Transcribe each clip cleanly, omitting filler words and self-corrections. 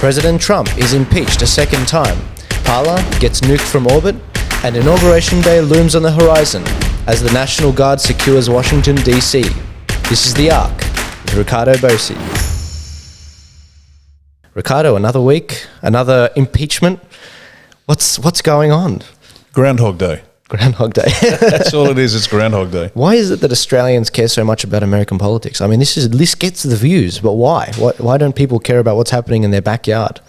President Trump is impeached a second time. Parler gets nuked from orbit, and Inauguration Day looms on the horizon as the National Guard secures Washington, D.C. This is The Arc with Riccardo Bosi. Riccardo, another week, another impeachment. What's going on? Groundhog Day. Groundhog Day. That's all it is. It's Groundhog Day. Why is it that Australians care so much about American politics? I mean, this gets the views, but why? Why don't people care about what's happening in their backyard?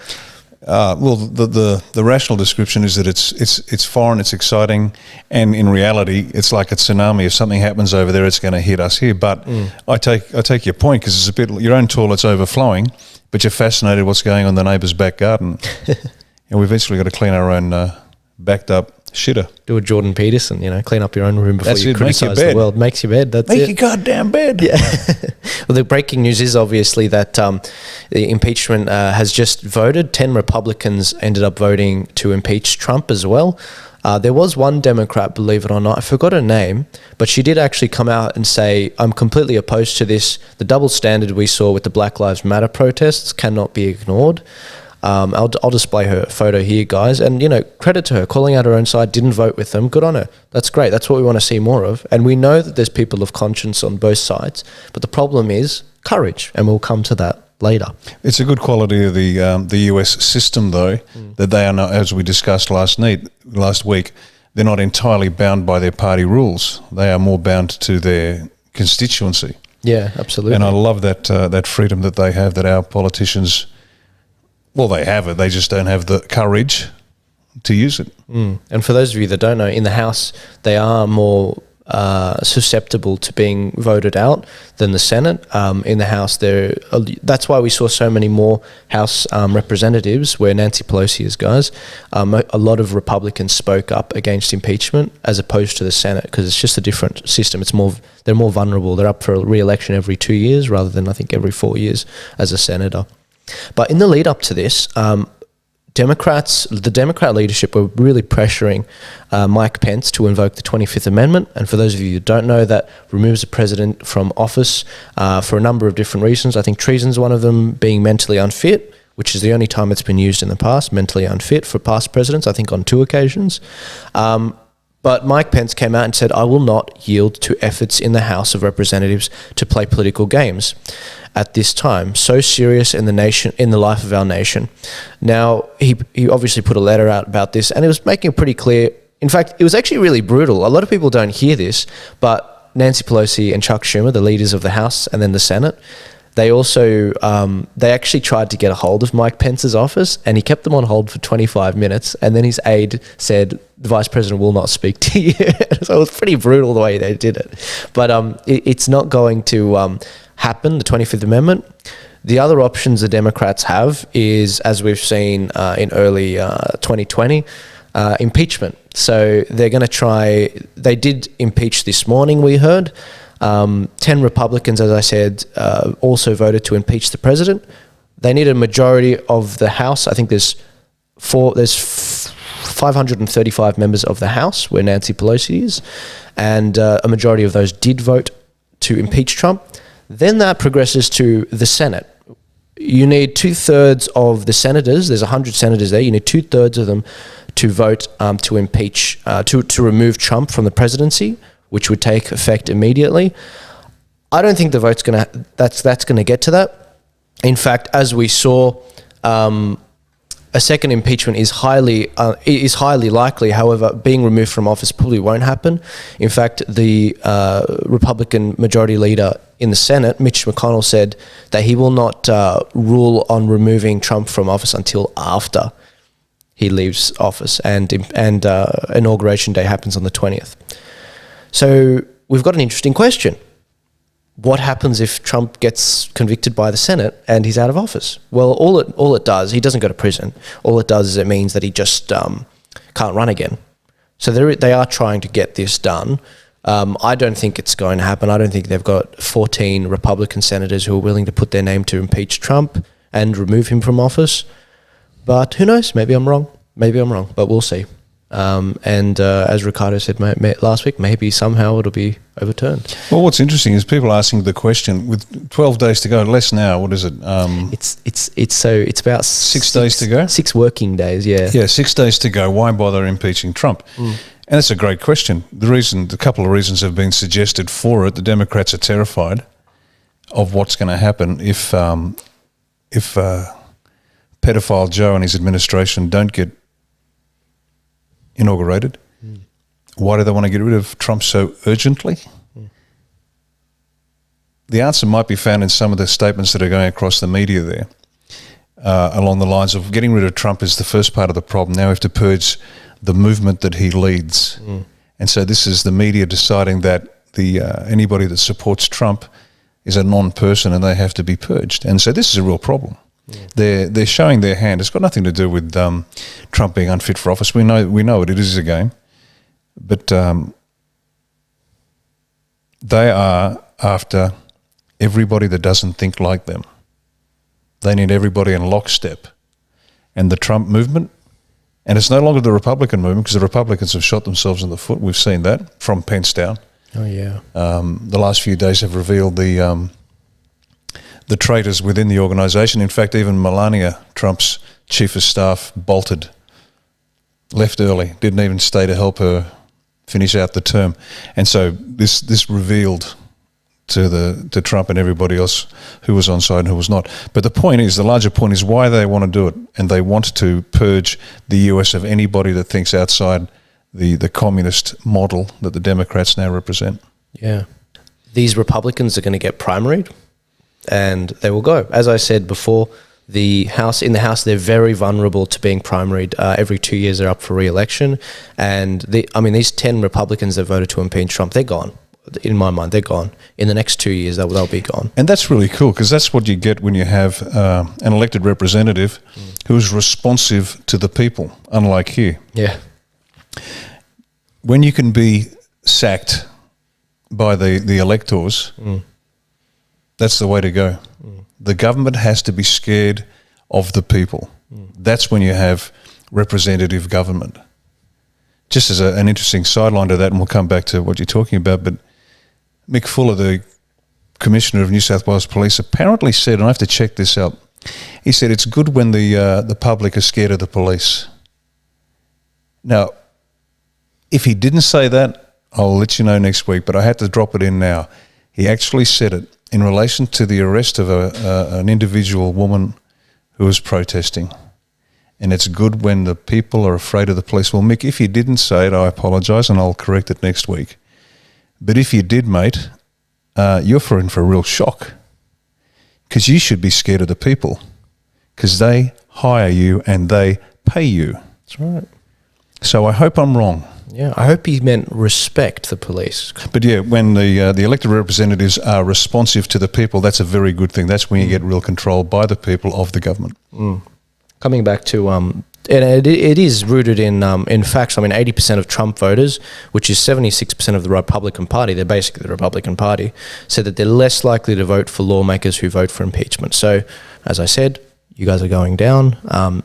Well, the rational description is that it's foreign, it's exciting, and in reality, it's like a tsunami. If something happens over there, it's going to hit us here. But I take your point because it's a bit your own toilet's overflowing, but you're fascinated what's going on in the neighbour's back garden, and we've eventually got to clean our own backed up shitter. Do a Jordan Peterson, clean up your own room before you criticise the world. Makes your bed. That's Make it. your goddamn bed. Yeah. Well, the breaking news is obviously that the impeachment has just voted. 10 Republicans ended up voting to impeach Trump as well. There was one Democrat, believe it or not, I forgot her name, but she did actually come out and say, I'm completely opposed to this. The double standard we saw with the Black Lives Matter protests cannot be ignored. I'll display her photo here, guys. And, credit to her, calling out her own side, didn't vote with them. Good on her. That's great. That's what we want to see more of. And we know that there's people of conscience on both sides. But the problem is courage, and we'll come to that later. It's a good quality of the US system, though, that they are not, as we discussed last week, they're not entirely bound by their party rules. They are more bound to their constituency. Yeah, absolutely. And I love that freedom that they have, that our politicians... Well, they have it. They just don't have the courage to use it. And for those of you that don't know, in the House, they are more susceptible to being voted out than the Senate. In the House, that's why we saw so many more House representatives where Nancy Pelosi is, guys. A lot of Republicans spoke up against impeachment as opposed to the Senate because it's just a different system. They're more vulnerable. They're up for re-election every 2 years rather than, I think, every 4 years as a senator. But in the lead up to this, the Democrat leadership were really pressuring Mike Pence to invoke the 25th Amendment. And for those of you who don't know, that removes the president from office for a number of different reasons. I think treason is one of them, being mentally unfit, which is the only time it's been used in the past, mentally unfit for past presidents, I think on 2 occasions. But Mike Pence came out and said, I will not yield to efforts in the House of Representatives to play political games at this time, so serious in the life of our nation. Now, he obviously put a letter out about this, and it was making it pretty clear. In fact, it was actually really brutal. A lot of people don't hear this, but Nancy Pelosi and Chuck Schumer, the leaders of the House and then the Senate, they also, they actually tried to get a hold of Mike Pence's office, and he kept them on hold for 25 minutes, and then his aide said, the vice president will not speak to you. So it was pretty brutal the way they did it. But it's not going to happen, the 25th Amendment. The other options the Democrats have is, as we've seen in early 2020, impeachment. So they're going to try, they did impeach this morning, we heard. 10 Republicans, as I said, also voted to impeach the president. They need a majority of the House. I think there's 535 members of the House where Nancy Pelosi is, and a majority of those did vote to impeach Trump. Then that progresses to the Senate. You need 2/3 of the senators. There's 100 senators there. You need 2/3 of them to vote to impeach, to remove Trump from the presidency, which would take effect immediately. I don't think the vote's that's gonna get to that. In fact, as we saw, a second impeachment is highly likely. However, being removed from office probably won't happen. In fact, the Republican majority leader in the Senate, Mitch McConnell, said that he will not rule on removing Trump from office until after he leaves office, and Inauguration Day happens on the 20th. So we've got an interesting question. What happens if Trump gets convicted by the Senate and he's out of office? Well, all it does, he doesn't go to prison. All it does is it means that he just can't run again. So they are trying to get this done. I don't think it's going to happen. I don't think they've got 14 Republican senators who are willing to put their name to impeach Trump and remove him from office. But who knows? Maybe I'm wrong. But we'll see. And as Riccardo said last week, maybe somehow it'll be overturned. Well, what's interesting is people asking the question with 12 days to go, less now. What is it? It's about 6 days to go. 6 working days. Yeah. Yeah, 6 days to go. Why bother impeaching Trump? And it's a great question. A couple of reasons have been suggested for it. The Democrats are terrified of what's going to happen if pedophile Joe and his administration don't get inaugurated. Why do they want to get rid of Trump so urgently? The answer might be found in some of the statements that are going across the media there, along the lines of getting rid of Trump is the first part of the problem. Now we have to purge the movement that he leads. And so this is the media deciding that anybody that supports Trump is a non-person and they have to be purged. And so this is a real problem. They're showing their hand. It's got nothing to do with Trump being unfit for office. We know it is a game. But they are after everybody that doesn't think like them. They need everybody in lockstep. And the Trump movement, and it's no longer the Republican movement because the Republicans have shot themselves in the foot. We've seen that from Pence down. Oh, yeah. The last few days have revealed the traitors within the organisation. In fact, even Melania, Trump's chief of staff, bolted, left early, didn't even stay to help her finish out the term. And so this revealed to Trump and everybody else who was on side and who was not. But the larger point is why they want to do it. And they want to purge the US of anybody that thinks outside the communist model that the Democrats now represent. Yeah. These Republicans are going to get primaried and they will go. As I said before, in the House, they're very vulnerable to being primaried. Every 2 years, they're up for re-election. And these 10 Republicans that voted to impeach Trump, they're gone. In my mind, they're gone. In the next 2 years, they'll be gone. And that's really cool because that's what you get when you have an elected representative who is responsive to the people, unlike here. Yeah. When you can be sacked by the electors, that's the way to go. The government has to be scared of the people. That's when you have representative government. Just as an interesting sideline to that, and we'll come back to what you're talking about, but Mick Fuller, the Commissioner of New South Wales Police, apparently said, and I have to check this out, he said it's good when the public are scared of the police. Now, if he didn't say that, I'll let you know next week, but I had to drop it in now. He actually said it in relation to the arrest of an individual woman who was protesting. And it's good when the people are afraid of the police. Well, Mick, if you didn't say it, I apologise and I'll correct it next week. But if you did, mate, you're in for a real shock because you should be scared of the people because they hire you and they pay you. That's right. So I hope I'm wrong. Yeah, I hope he meant respect the police. But yeah, when the elected representatives are responsive to the people, that's a very good thing. That's when you get real control by the people of the government. Coming back to, and it is rooted in facts. 80% of Trump voters, which is 76% of the Republican Party, they're basically the Republican Party, said that they're less likely to vote for lawmakers who vote for impeachment. So, as I said, you guys are going down.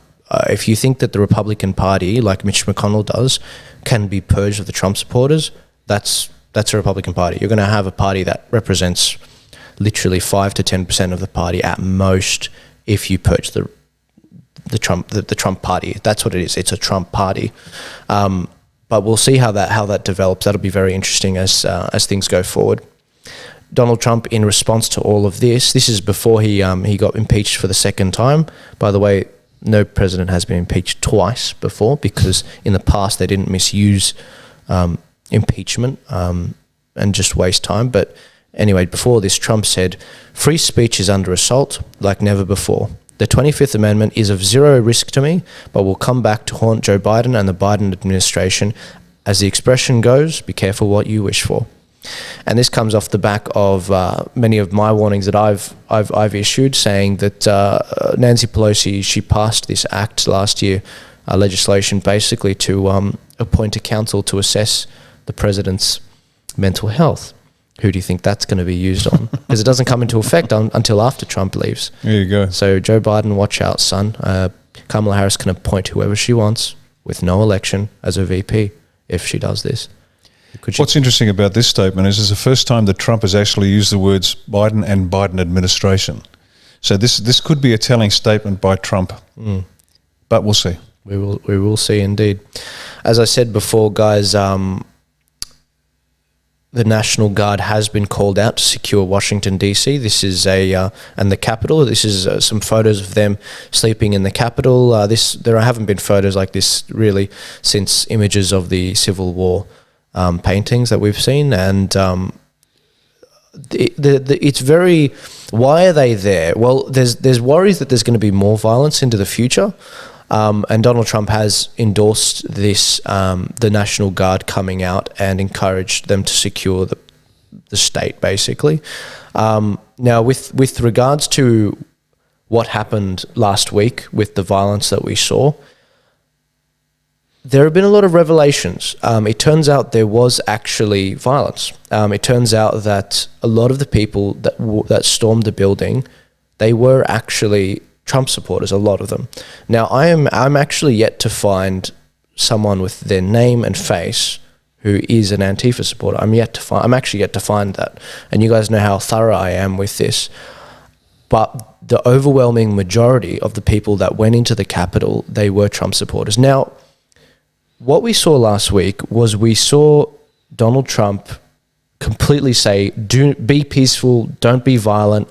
If you think that the Republican Party, like Mitch McConnell does, can be purged of the Trump supporters, that's a Republican Party. You're going to have a party that represents literally 5 to 10% of the party at most if you purge the Trump Party. That's what it is. It's a Trump Party. But we'll see how that develops. That'll be very interesting as things go forward. Donald Trump, in response to all of this is before he got impeached for the second time. By the way, no president has been impeached twice before because in the past they didn't misuse impeachment and just waste time. But anyway, before this, Trump said, "Free speech is under assault like never before. The 25th Amendment is of zero risk to me, but will come back to haunt Joe Biden and the Biden administration. As the expression goes, be careful what you wish for." And this comes off the back of many of my warnings that I've issued, saying that Nancy Pelosi, she passed this act last year, legislation basically to appoint a council to assess the president's mental health. Who do you think that's going to be used on? Because it doesn't come into effect until after Trump leaves. There you go. So Joe Biden, watch out, son. Kamala Harris can appoint whoever she wants. with no election as a VP if she does this. What's interesting about this statement is it's the first time that Trump has actually used the words Biden and Biden administration. So this could be a telling statement by Trump, but we'll see. We will see indeed. As I said before, guys, the National Guard has been called out to secure Washington DC. This is and the Capitol. This is some photos of them sleeping in the Capitol. There haven't been photos like this really since images of the Civil War paintings that we've seen, and it's very. Why are they there? Well, there's worries that there's going to be more violence into the future, and Donald Trump has endorsed this, the National Guard coming out and encouraged them to secure the state, basically. Now, with regards to what happened last week with the violence that we saw, there have been a lot of revelations. It turns out there was actually violence. It turns out that a lot of the people that stormed the building, they were actually Trump supporters, a lot of them. Now, I'm actually yet to find someone with their name and face who is an Antifa supporter. I'm actually yet to find that. And you guys know how thorough I am with this. But the overwhelming majority of the people that went into the Capitol, they were Trump supporters. Now, what we saw last week was we saw Donald Trump completely say, be peaceful, don't be violent.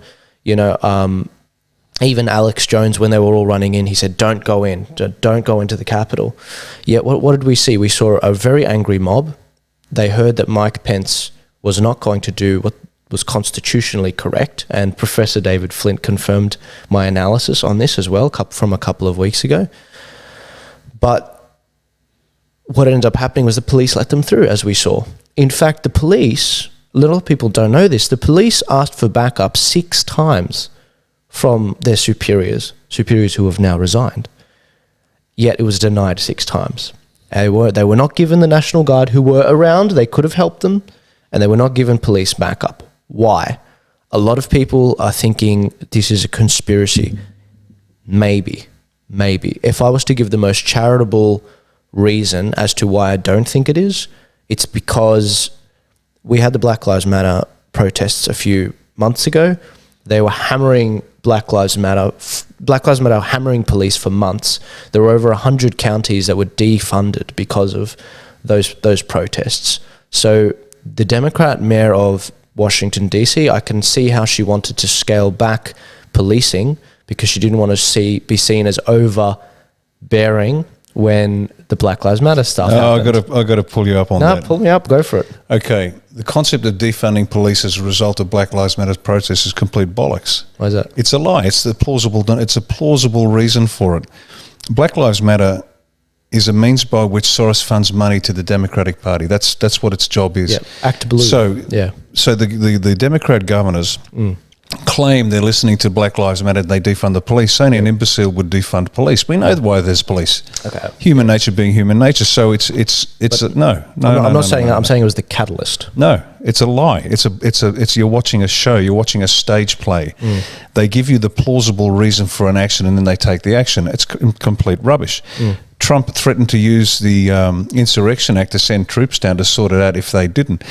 Even Alex Jones, when they were all running in, he said, don't go into the Capitol. Yet what did we see? We saw a very angry mob. They heard that Mike Pence was not going to do what was constitutionally correct, and Professor David Flint confirmed my analysis on this as well from a couple of weeks ago. But what ended up happening was the police let them through, as we saw. In fact, the police, a lot of people don't know this, the police asked for backup 6 times from their superiors who have now resigned. Yet it was denied 6 times. They were not given the National Guard, who were around, they could have helped them, and they were not given police backup. Why? A lot of people are thinking this is a conspiracy. Maybe. If I was to give the most charitable reason as to why I don't think it is, it's because we had the Black Lives Matter protests a few months ago. They were hammering Black Lives Matter hammering police for months. There were over 100 counties that were defunded because of those protests. So the Democrat mayor of Washington DC, I can see how she wanted to scale back policing because she didn't want to be seen as overbearing when the Black Lives Matter stuff happened. I got to pull you up on that. No, pull me up. Go for it. Okay, the concept of defunding police as a result of Black Lives Matter protests is complete bollocks. Why is that? It's a lie. It's a plausible reason for it. Black Lives Matter is a means by which Soros funds money to the Democratic Party. That's what its job is. Yeah, act blue. So the Democrat governors claim they're listening to Black Lives Matter and they defund the police. Only an imbecile would defund police. We know why there's police. Okay. Human nature being human nature. So it's no. I'm not saying that. I'm saying it was the catalyst. No, it's a lie. It's you're watching a show. You're watching a stage play. They give you the plausible reason for an action and then they take the action. It's complete rubbish. Trump threatened to use the Insurrection Act to send troops down to sort it out if they didn't.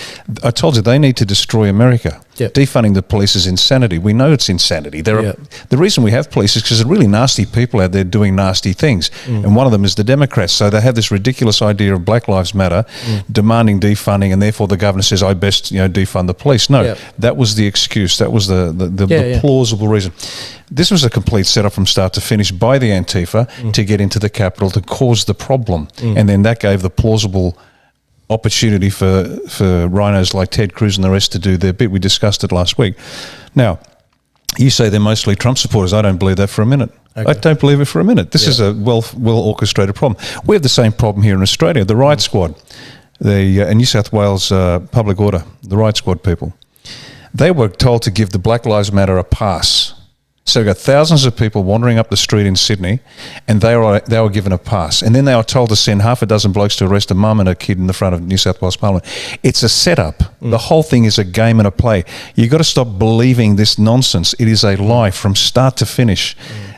I told you, they need to destroy America. Yep. Defunding the police is insanity. We know it's insanity. The reason we have police is because there are really nasty people out there doing nasty things, and one of them is the Democrats. So they have this ridiculous idea of Black Lives Matter, demanding defunding, and therefore the governor says, I best defund the police. No, that was the excuse. That was the plausible reason. This was a complete setup from start to finish by the Antifa to get into the Capitol to cause the problem. And then that gave the plausible opportunity for rhinos like Ted Cruz and the rest to do their bit. We discussed it last week. Now, you say they're mostly Trump supporters. I don't believe that for a minute. Okay. I don't believe it for a minute. This is a well orchestrated problem. We have the same problem here in Australia. The Riot Squad, the New South Wales Public Order, the Riot Squad people, they were told to give the Black Lives Matter a pass. So we've got thousands of people wandering up the street in Sydney, and they were given a pass. And then they were told to send half a dozen blokes to arrest a mum and a kid in the front of New South Wales Parliament. It's a setup. The whole thing is a game and a play. You've got to stop believing this nonsense. It is a lie from start to finish.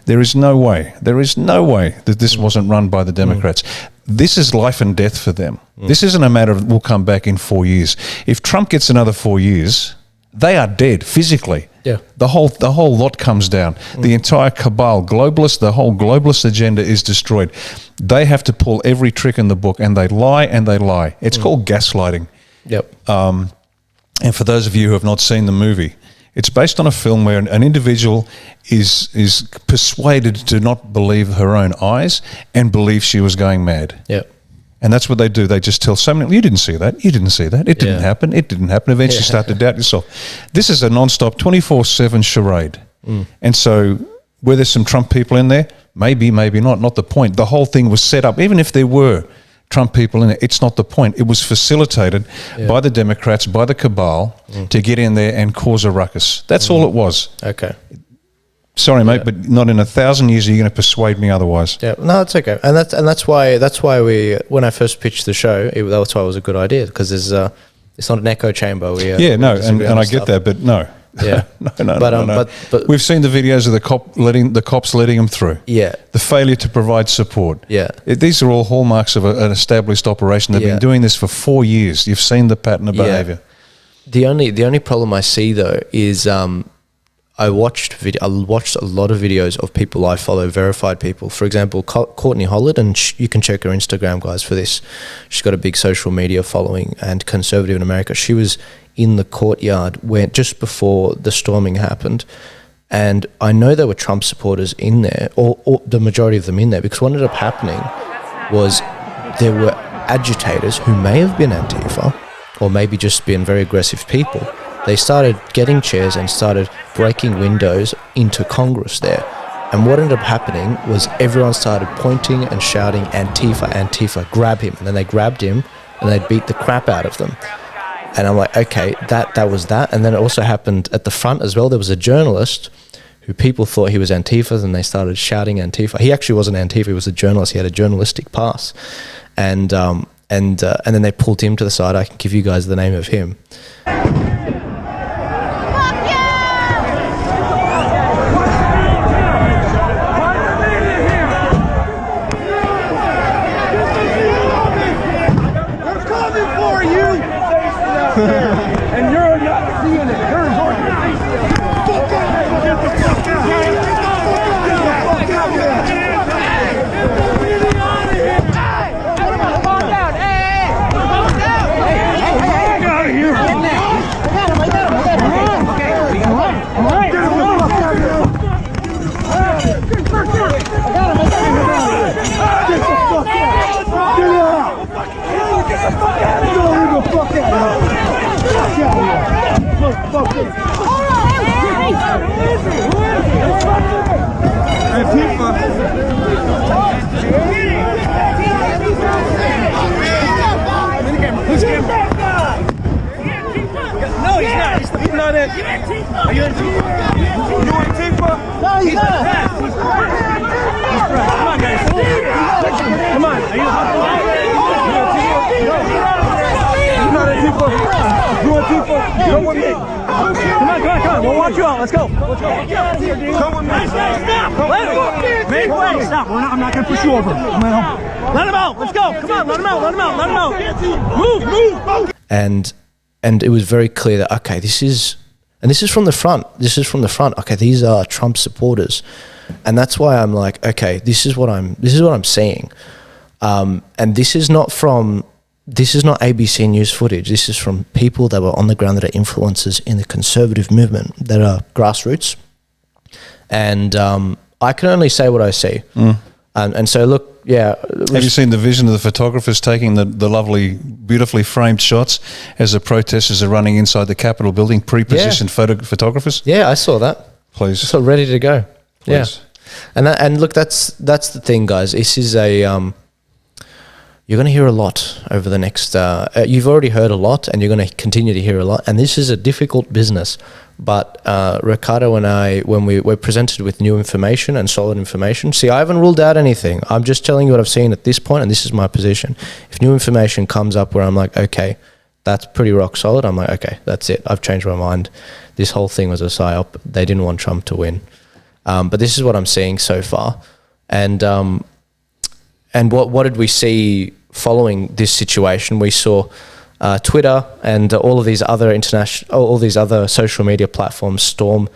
There is no way that this wasn't run by the Democrats. This is life and death for them. This isn't a matter of we'll come back in 4 years. If Trump gets another 4 years, they are dead physically. Yeah. The whole lot comes down. The entire cabal, the whole globalist agenda is destroyed. They have to pull every trick in the book, and they lie and they lie. It's called gaslighting. Yep. And for those of you who have not seen the movie, it's based on a film where an individual is persuaded to not believe her own eyes and believe she was going mad. Yep. And that's what they do. They just tell so many, you didn't see that, it didn't happen, it didn't happen. Eventually you start to doubt yourself. This is a non-stop 24/7 charade. And so were there some Trump people in there? Maybe, maybe not the point. The whole thing was set up, even if there were Trump people in it, it's not the point. It was facilitated by the Democrats, by the cabal, to get in there and cause a ruckus. That's all it was. Okay. Sorry, mate, but not in 1,000 years are you going to persuade me otherwise. Yeah, no, it's okay, and that's why we, when I first pitched the show, that's why it was a good idea, because it's not an echo chamber. And I get that, but no. Yeah, no. But we've seen the videos of the cops letting them through. Yeah, the failure to provide support. Yeah, these are all hallmarks of an established operation. They've been doing this for 4 years. You've seen the pattern of behaviour. The only problem I see though is I watched a lot of videos of people I follow, verified people. For example, Courtney Hollett, and you can check her Instagram, guys, for this. She's got a big social media following and conservative in America. She was in the courtyard just before the storming happened, and I know there were Trump supporters in there, or the majority of them in there, because what ended up happening was there were agitators who may have been Antifa, or maybe just been very aggressive people. They started getting chairs and started breaking windows into Congress there. And what ended up happening was everyone started pointing and shouting, Antifa, Antifa, grab him. And then they grabbed him and they beat the crap out of them. And I'm like, okay, that was that. And then it also happened at the front as well. There was a journalist who people thought he was Antifa, and they started shouting Antifa. He actually wasn't Antifa, he was a journalist. He had a journalistic pass. And then they pulled him to the side. I can give you guys the name of him. And you're not seeing it. You're enjoying it. Get the fuck out. Calm down. Hey. Calm down. Hey. Get out of here. I got him. Okay. All right. Get the fuck out of here. Get the fuck out. Get the fuck out. Get the fuck out. No, he's not. He's not it. Are you Antifa? You Antifa? No, he's not. Come on, guys. Come on. Are you You Antifa? Come with me. Come on. We'll watch you out. Let's go. Come with me. Stop. Let him. Make way. Stop. I'm not going to push you over. Let him out. Let's go. Come on. Let him out. Move. And it was very clear that, okay, this is from the front. Okay, these are Trump supporters. And that's why I'm like, okay, this is what I'm seeing. And this is not ABC News footage. This is from people that were on the ground, that are influencers in the conservative movement, that are grassroots. And I can only say what I see. And so, look, yeah. Have you seen the vision of the photographers taking the lovely, beautifully framed shots as the protesters are running inside the Capitol building, pre-positioned photographers? Yeah, I saw that. Please. So ready to go. Please. Yeah. And look, that's the thing, guys. This is you're going to hear a lot over the next, you've already heard a lot, and you're going to continue to hear a lot. And this is a difficult business. But Riccardo and I, when we're presented with new information and solid information, see, I haven't ruled out anything. I'm just telling you what I've seen at this point, and this is my position. If new information comes up where I'm like, okay, that's pretty rock solid, I'm like, okay, that's it. I've changed my mind. This whole thing was a psyop. They didn't want Trump to win. But this is what I'm seeing so far. And what did we see following this situation? We saw Twitter and all of these other social media platforms storm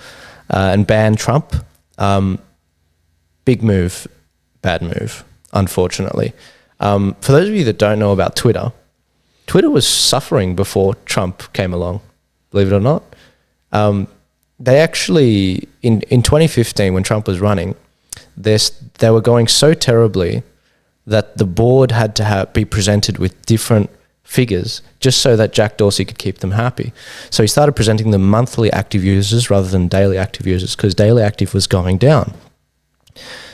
and ban Trump. Big move, bad move, unfortunately. For those of you that don't know about Twitter, Twitter was suffering before Trump came along, believe it or not. They actually, in 2015, when Trump was running, they were going so terribly that the board had to be presented with different figures just so that Jack Dorsey could keep them happy. So he started presenting them monthly active users rather than daily active users because daily active was going down.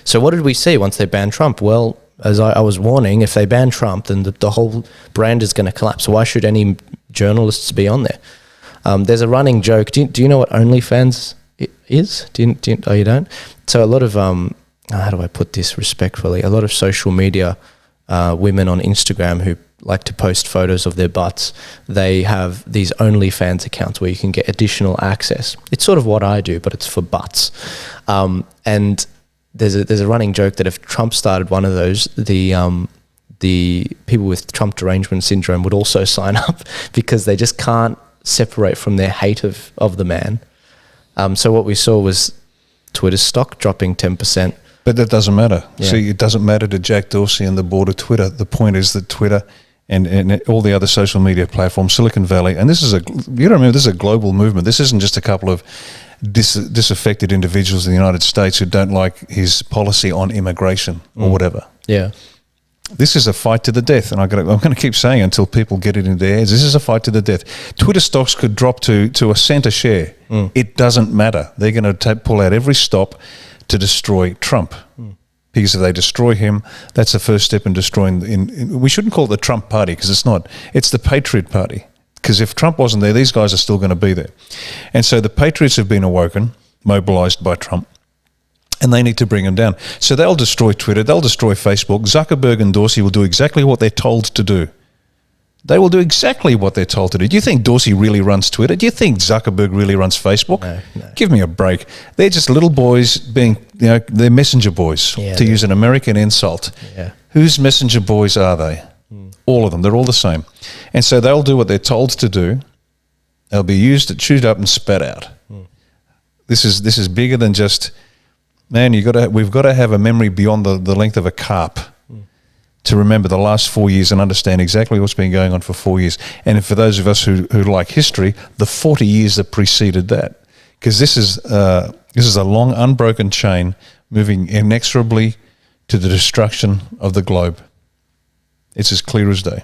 So what did we see once they banned Trump? Well, as I was warning, if they ban Trump, then the whole brand is going to collapse. Why should any journalists be on there? There's a running joke. Do you know what OnlyFans is? Oh, you don't? So a lot of, how do I put this respectfully? A lot of social media women on Instagram who like to post photos of their butts, they have these OnlyFans accounts where you can get additional access. It's sort of what I do, but it's for butts. And there's a running joke that if Trump started one of those, the people with Trump derangement syndrome would also sign up because they just can't separate from their hate of the man. So what we saw was Twitter's stock dropping 10%. But that doesn't matter. Yeah. See, it doesn't matter to Jack Dorsey and the board of Twitter. The point is that Twitter and all the other social media platforms, Silicon Valley, and this is this is a global movement. This isn't just a couple of disaffected individuals in the United States who don't like his policy on immigration or whatever. Yeah. This is a fight to the death, and I'm going to keep saying it until people get it in their heads. This is a fight to the death. Twitter stocks could drop to a cent a share. It doesn't matter. They're going to pull out every stop to destroy Trump. Because if they destroy him, that's the first step in destroying. We shouldn't call it the Trump Party because it's not. It's the Patriot Party. Because if Trump wasn't there, these guys are still going to be there. And so the Patriots have been awoken, mobilized by Trump, and they need to bring him down. So they'll destroy Twitter, they'll destroy Facebook. Zuckerberg and Dorsey will do exactly what they're told to do. They will do exactly what they're told to do. Do you think Dorsey really runs Twitter? Do you think Zuckerberg really runs Facebook? No. Give me a break. They're just little boys being, they're messenger boys, to use an American insult. Yeah. Whose messenger boys are they? All of them. They're all the same. And so they'll do what they're told to do. They'll be used, chewed up and spat out. This is bigger than just, man, we've got to have a memory beyond the length of a carp to remember the last 4 years and understand exactly what's been going on for 4 years. And for those of us who like history, the 40 years that preceded that. Because this is a long, unbroken chain moving inexorably to the destruction of the globe. It's as clear as day.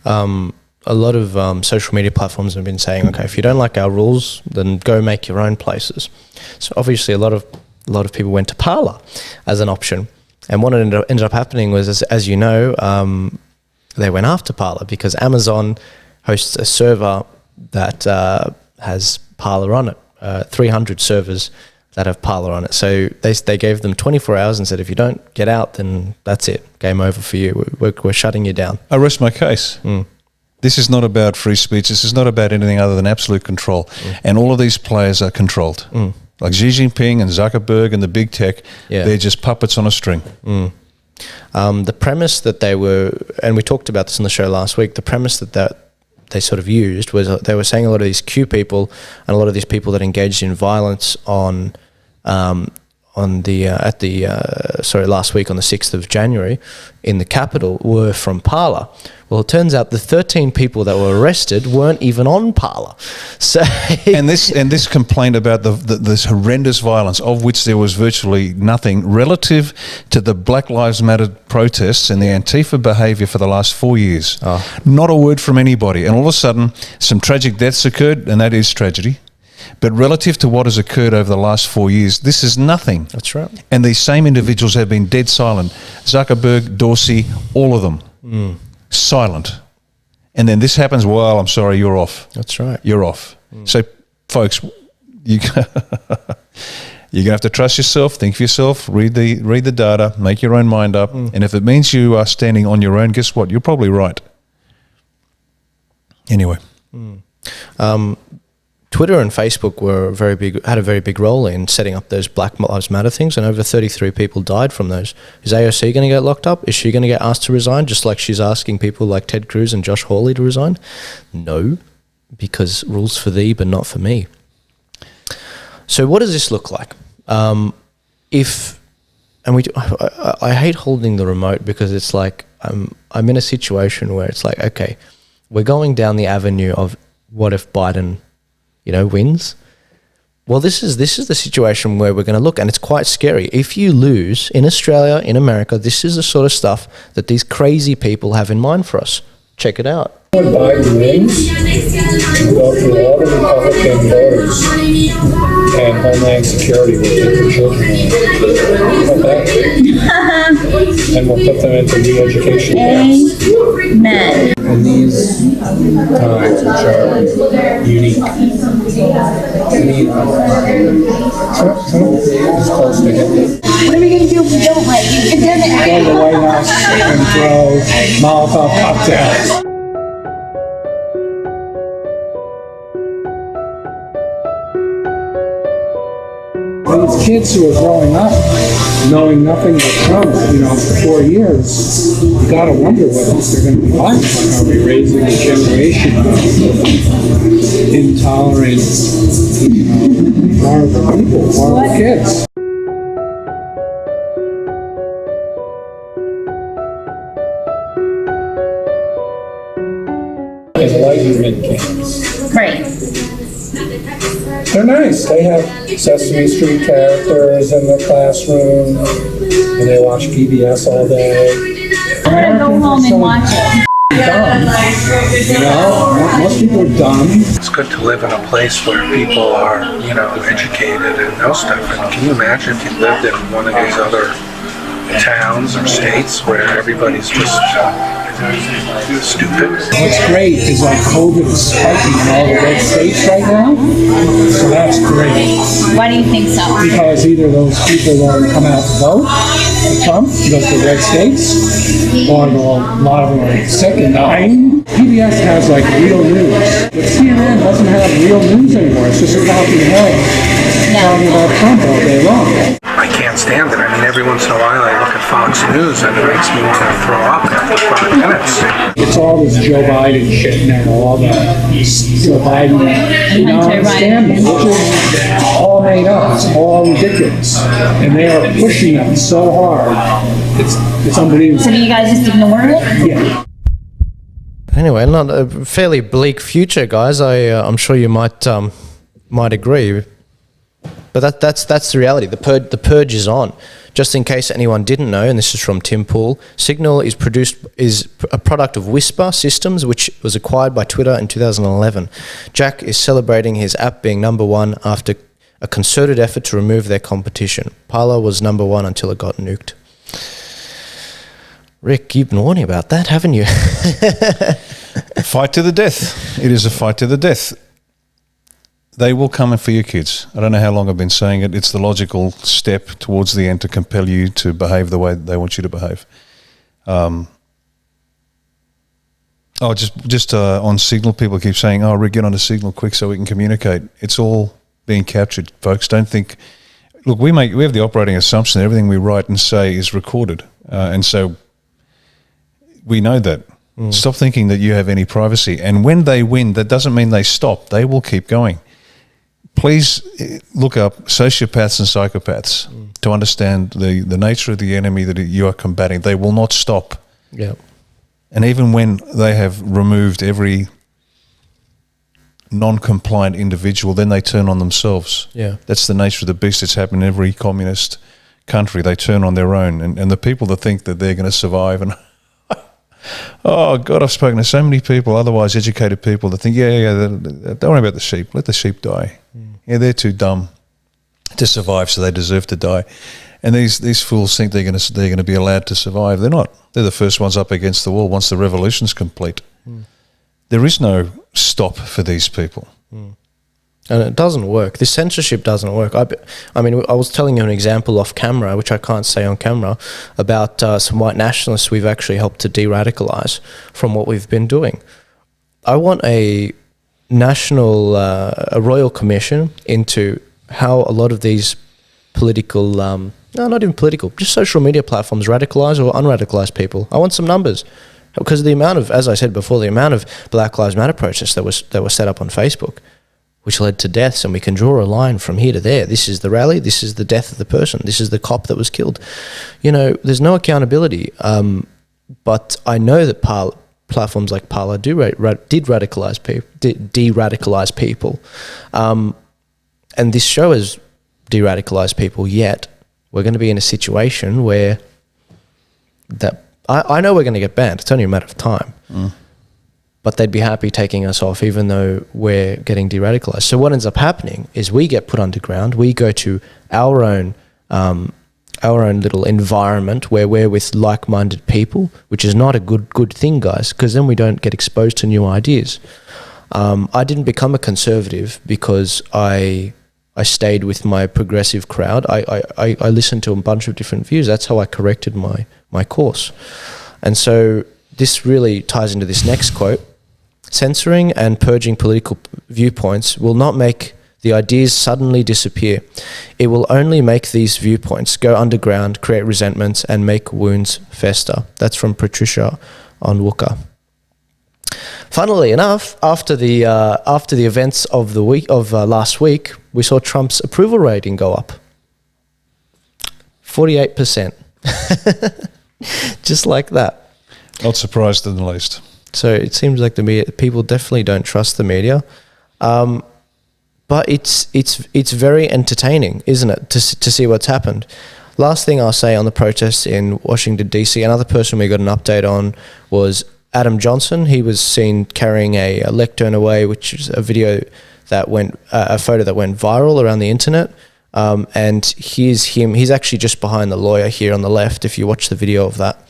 A lot of social media platforms have been saying, okay, if you don't like our rules, then go make your own places. So obviously a lot of people went to Parler as an option. And what ended up happening was, as you know, they went after Parler because Amazon hosts a server that has Parler on it, 300 servers that have Parler on it. So they gave them 24 hours and said, if you don't get out, then that's it. Game over for you. We're shutting you down. I rest my case. This is not about free speech. This is not about anything other than absolute control. And all of these players are controlled. Like Xi Jinping and Zuckerberg and the big tech, they're just puppets on a string. The premise that they were, and we talked about this on the show last week, the premise that they sort of used was they were saying a lot of these Q people and a lot of these people that engaged in violence last week on the 6th of January in the Capitol were from Parler. Well, it turns out the 13 people that were arrested weren't even on Parler. So and this complaint about this horrendous violence, of which there was virtually nothing relative to the Black Lives Matter protests and the Antifa behaviour for the last 4 years. Not a word from anybody. And all of a sudden, some tragic deaths occurred, and that is tragedy. But relative to what has occurred over the last 4 years, this is nothing. That's right. And these same individuals have been dead silent. Zuckerberg, Dorsey, all of them. Silent. And then this happens, well, I'm sorry, you're off. That's right. You're off. So, folks, you're going to have to trust yourself, think for yourself, read the data, make your own mind up. And if it means you are standing on your own, guess what? You're probably right. Anyway. Twitter and Facebook had a very big role in setting up those Black Lives Matter things, and over 33 people died from those. Is AOC going to get locked up? Is she going to get asked to resign, just like she's asking people like Ted Cruz and Josh Hawley to resign? No, because rules for thee, but not for me. So what does this look like? I hate holding the remote because it's like I'm in a situation where it's like, okay, we're going down the avenue of what if Biden, wins? Well, this is the situation where we're going to look, and it's quite scary. If you lose in Australia, in America, this is the sort of stuff that these crazy people have in mind for us. Check it out. When Biden wins, we'll go through all the Republican voters, and Homeland Security will take the children away. Okay? And we'll put them into re-education camps. Amen. In these times, which are unique, I mean, is close to Hitler. What are we going to do if we don't like it? It doesn't Go to the White House and throw Molotov cocktails. These kids who are growing up knowing nothing but Trump, for 4 years, you gotta wonder what else they're gonna be like. Are we raising a generation of intolerant, horrible people, horrible kids? Enlightenment camps. Right. They're nice. They have Sesame Street characters in the classroom, and they watch PBS all day. I'm going to go home and watch it. Dumb. Most people are dumb. It's good to live in a place where people are, educated and know stuff. And can you imagine if you lived in one of these other towns or states where everybody's just stupid? What's great is like COVID is spiking in all the red states right now, so that's great. Why do you think so? Because either those people won't come out to vote for Trump, because the red states, or a lot of them are sick and dying. PBS has like real news, but CNN doesn't have real news anymore. It's just a talking head talking about Trump all day long. I can't stand it. I mean, every once in a while I look at Fox News and it makes me want to throw up after 5 minutes. It's all this Joe Biden shit now, all the Joe Biden scandal, which is all made up. It's all ridiculous. And they are pushing them so hard. It's unbelievable. So do you guys just ignore it? Yeah. Anyway, not a fairly bleak future, guys. I'm sure you might agree. But that's the reality. The purge is on. Just in case anyone didn't know, and this is from Tim Pool, Signal is a product of Whisper Systems, which was acquired by Twitter in 2011. Jack is celebrating his app being #1 after a concerted effort to remove their competition. Parler was #1 until it got nuked. Rick, you've been warning about that, haven't you? Fight to the death. It is a fight to the death. They will come in for your kids. I don't know how long I've been saying it. It's the logical step towards the end to compel you to behave the way they want you to behave. Just on Signal, people keep saying, "Oh, Rick, get on the Signal quick so we can communicate." It's all being captured, folks. Don't think. Look, we have the operating assumption that everything we write and say is recorded, and so we know that. Stop thinking that you have any privacy. And when they win, that doesn't mean they stop. They will keep going. Please look up sociopaths and psychopaths to understand the nature of the enemy that you are combating. They will not stop. Yeah. And even when they have removed every non-compliant individual, then they turn on themselves. Yeah. That's the nature of the beast. It's happened in every communist country. They turn on their own. And the people that think that they're going to survive and oh, God, I've spoken to so many people, otherwise educated people, that think, don't worry about the sheep. Let the sheep die. Yeah, they're too dumb to survive, so they deserve to die. And these fools think they're going to be allowed to survive. They're not. They're the first ones up against the wall once the revolution's complete. There is no stop for these people. And it doesn't work. This censorship doesn't work. I mean, I was telling you an example off camera, which I can't say on camera, about some white nationalists we've actually helped to de-radicalize from what we've been doing. I want a national, a royal commission into how a lot of these political, no, not even political, just social media platforms radicalize or unradicalize people. I want some numbers. Because of the amount of, as I said before, the amount of Black Lives Matter protests that were set up on Facebook, which led to deaths, and we can draw a line from here to there. This is the rally, this is the death of the person, this is the cop that was killed. You know, there's no accountability. But I know that platforms like Parler did radicalize people, de-radicalize people. And this show has de-radicalized people, yet we're going to be in a situation where that I know we're going to get banned. It's only a matter of time. But they'd be happy taking us off even though we're getting de-radicalized. So what ends up happening is we get put underground. We go to our own little environment where we're with like-minded people, which is not a good thing, guys, because then we don't get exposed to new ideas. I didn't become a conservative because I stayed with my progressive crowd. I listened to a bunch of different views. That's how I corrected my course. And so this really ties into this next quote. Censoring and purging political viewpoints will not make the ideas suddenly disappear. It will only make these viewpoints go underground, create resentments, and make wounds fester. That's from Patricia on Wooka. Funnily enough, after the events of the week of last week, we saw Trump's approval rating go up 48%, just like that. Not surprised in the least. So it seems like the media, people definitely don't trust the media, but it's very entertaining, isn't it, to see what's happened. Last thing I'll say on the protests in Washington DC, another person we got an update on was Adam Johnson. He was seen carrying a lectern away, which is a video that a photo that went viral around the internet. And here's him. He's actually just behind the lawyer here on the left, if you watch the video of that.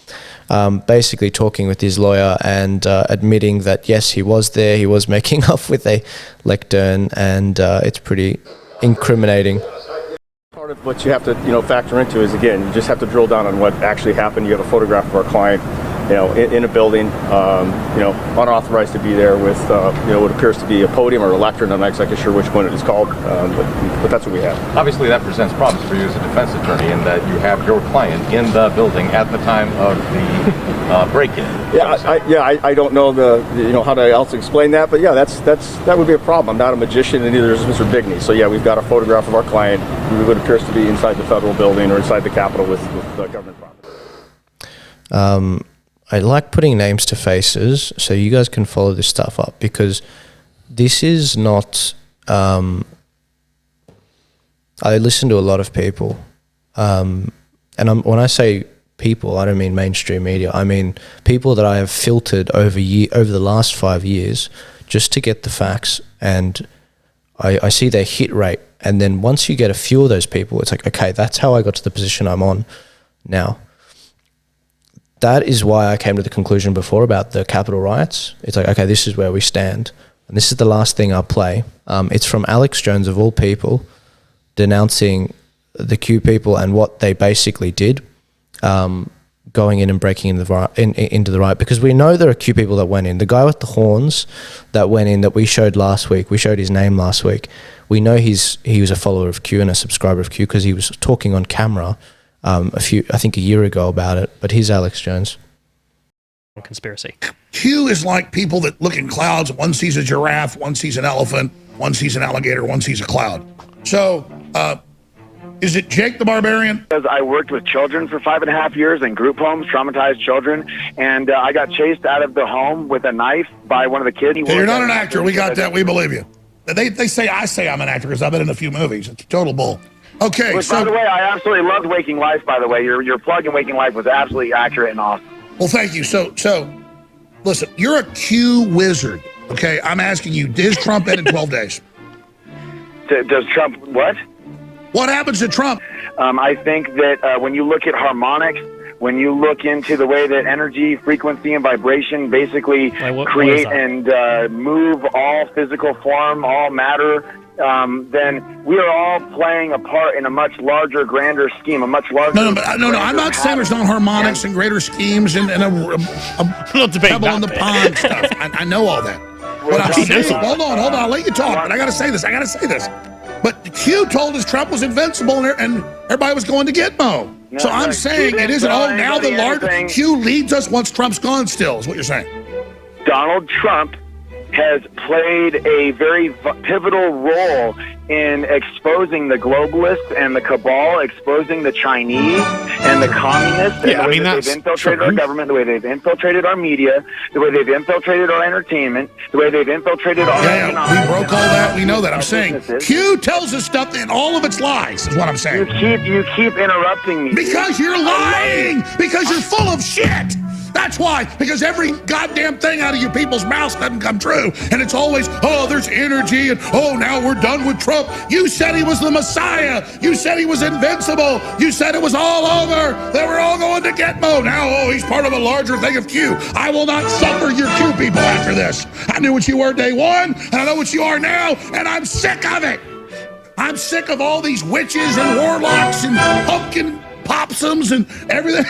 Basically talking with his lawyer and admitting that, yes, he was there. He was making off with a lectern, and it's pretty incriminating. Part of what you have to, factor into is, again, you just have to drill down on what actually happened. You have a photograph of our client, in a building, unauthorized to be there with, what appears to be a podium or a lectern. I'm not exactly sure which one it is called, but that's what we have. Obviously, that presents problems for you as a defense attorney in that you have your client in the building at the time of the break-in. I don't know how to else explain that, but yeah, that would be a problem. I'm not a magician, and neither is Mr. Bigney. So yeah, we've got a photograph of our client who appears to be inside the federal building or inside the Capitol with government property. I like putting names to faces so you guys can follow this stuff up, because this is not... I listen to a lot of people, and when I say people, I don't mean mainstream media. I mean people that I have filtered over the last 5 years just to get the facts, and I see their hit rate. And then once you get a few of those people, it's like, okay, that's how I got to the position I'm on now. That is why I came to the conclusion before about the Capitol riots. It's like, okay, this is where we stand. And this is the last thing I'll play. It's from Alex Jones, of all people, denouncing the Q people and what they basically did, going in and breaking into the riot. Because we know there are Q people that went in. The guy with the horns that went in that we showed last week, we showed his name last week. We know he was a follower of Q and a subscriber of Q because he was talking on camera a year ago about it. But here's Alex Jones. Conspiracy. Q is like people that look in clouds. One sees a giraffe, one sees an elephant, one sees an alligator, one sees a cloud. So, is it Jake the Barbarian? Because I worked with children for 5.5 years in group homes, traumatized children, and I got chased out of the home with a knife by one of the kids. Hey, you're not an actor. We got that. We believe you. They say I'm an actor because I've been in a few movies. It's total bull. Okay, Which, by the way, I absolutely loved Waking Life, by the way. Your plug in Waking Life was absolutely accurate and awesome. Well, thank you. So, listen, you're a Q wizard, okay? I'm asking you, does Trump end in 12 days? Does Trump what? What happens to Trump? I think that when you look at harmonics, when you look into the way that energy, frequency, and vibration basically create and move all physical form, all matter, then we are all playing a part in a much larger, grander scheme, a much larger... No, I'm not saying there's no harmonics and greater schemes and a pebble in the pond stuff. I know all that. But I'm saying, hold on, I'll let you talk, but I got to say this. But Q told us Trump was invincible and everybody was going to Gitmo. No, so I'm saying it isn't, now the larger, Q leads us once Trump's gone still, is what you're saying. Donald Trump has played a very pivotal role in exposing the globalists and the cabal, exposing the Chinese and the communists, and the way that they've infiltrated our government, the way they've infiltrated our media, the way they've infiltrated our entertainment, the way they've infiltrated our we broke all that. We know that. I'm saying Q tells us stuff and all of it's lies, is what I'm saying. You keep interrupting me. Because you're lying! Because you're full of shit! That's why, because every goddamn thing out of you people's mouths doesn't come true. And it's always, oh, there's energy, and oh, now we're done with Trump. You said he was the Messiah. You said he was invincible. You said it was all over. They were all going to Gitmo. Now, oh, he's part of a larger thing of Q. I will not suffer your Q people after this. I knew what you were day one, and I know what you are now, and I'm sick of it. I'm sick of all these witches and warlocks and pumpkin popsums and everything.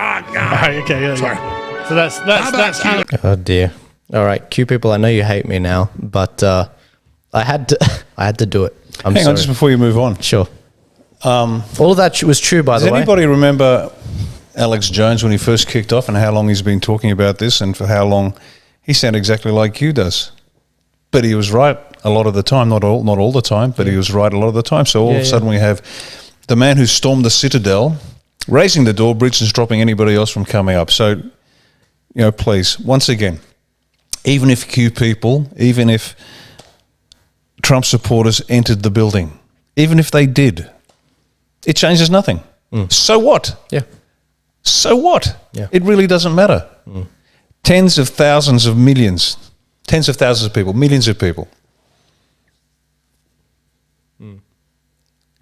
Okay, Sorry. So that's Oh dear. All right, Q people, I know you hate me now, but I had to do it. Hang on, just before you move on. Sure. All of that was true, by the way. Does anybody remember Alex Jones when he first kicked off and how long he's been talking about this and for how long? He sounded exactly like Q does. But he was right a lot of the time, not all the time, but he was right a lot of the time. So all of a sudden we have the man who stormed the Citadel raising the drawbridge and stopping anybody else from coming up. So, please, once again, even if Q people, even if Trump supporters entered the building, even if they did, it changes nothing. So what? Yeah. So what? Yeah. It really doesn't matter. Tens of thousands of millions, tens of thousands of people, millions of people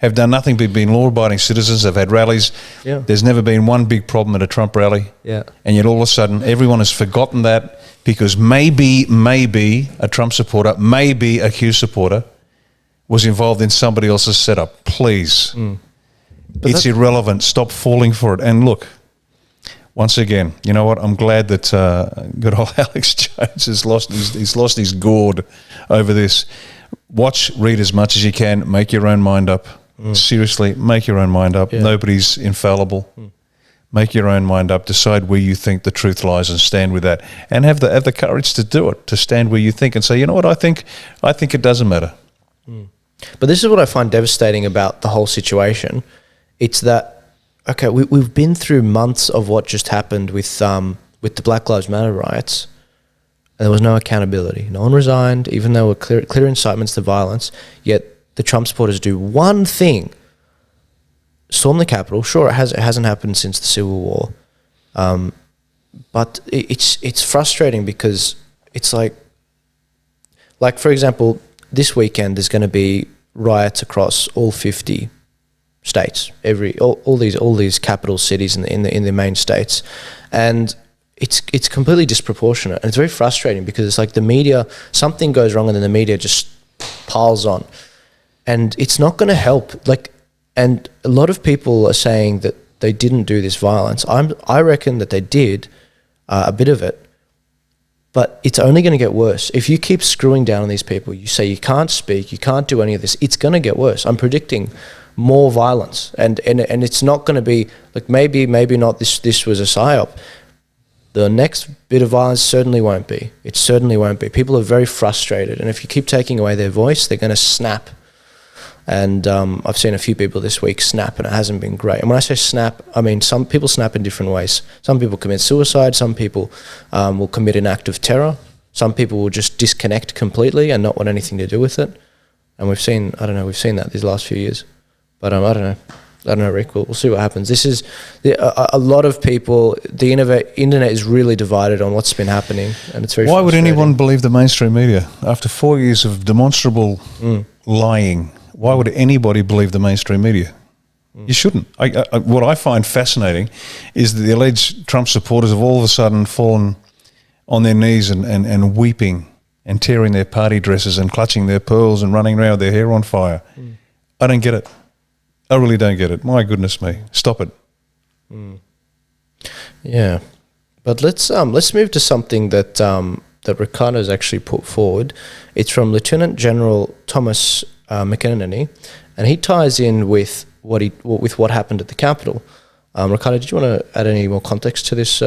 have done nothing but been law-abiding citizens. They've had rallies. Yeah. There's never been one big problem at a Trump rally. Yeah. And yet all of a sudden everyone has forgotten that because maybe a Trump supporter, maybe a Q supporter was involved in somebody else's setup. Please. It's irrelevant. Stop falling for it. And look, once again, you know what? I'm glad that good old Alex Jones has lost his gourd over this. Watch, read as much as you can, make your own mind up. Seriously, make your own mind up. Yeah. Nobody's infallible. Make your own mind up. Decide where you think the truth lies and stand with that. And have the courage to do it, to stand where you think and say, you know what, I think it doesn't matter. But this is what I find devastating about the whole situation. It's that, okay, we've been through months of what just happened with the Black Lives Matter riots, and there was no accountability. No one resigned, even though there were clear incitements to violence, yet the Trump supporters do one thing: storm the Capitol. Sure, it hasn't happened since the Civil War, but it's frustrating because it's like for example, this weekend there's going to be riots across all 50 states, all these capital cities in the main states, and it's completely disproportionate, and it's very frustrating because it's like the media, something goes wrong and then the media just piles on. And it's not going to help. And a lot of people are saying that they didn't do this violence. I reckon that they did a bit of it, but it's only going to get worse. If you keep screwing down on these people, you say you can't speak, you can't do any of this, it's going to get worse. I'm predicting more violence, and it's not going to be like maybe not. This was a psyop. The next bit of violence certainly won't be. It certainly won't be. People are very frustrated, and if you keep taking away their voice, they're going to snap. And I've seen a few people this week snap, and it hasn't been great. And when I say snap, I mean some people snap in different ways. Some people commit suicide. Some people will commit an act of terror. Some people will just disconnect completely and not want anything to do with it. And we've seen that these last few years. But I don't know, Rick. We'll see what happens. This is a lot of people. The internet is really divided on what's been happening, and it's very. Why would anyone believe the mainstream media after 4 years of demonstrable lying? Why would anybody believe the mainstream media? You shouldn't. What I find fascinating is that the alleged Trump supporters have all of a sudden fallen on their knees and weeping and tearing their party dresses and clutching their pearls and running around with their hair on fire. I don't get it. I really don't get it. My goodness me. Stop it. Yeah. But let's move to something that that Riccardo's actually put forward. It's from Lieutenant General Thomas McEnany, and he ties in with what happened at the Capitol. Riccardo, did you want to add any more context to this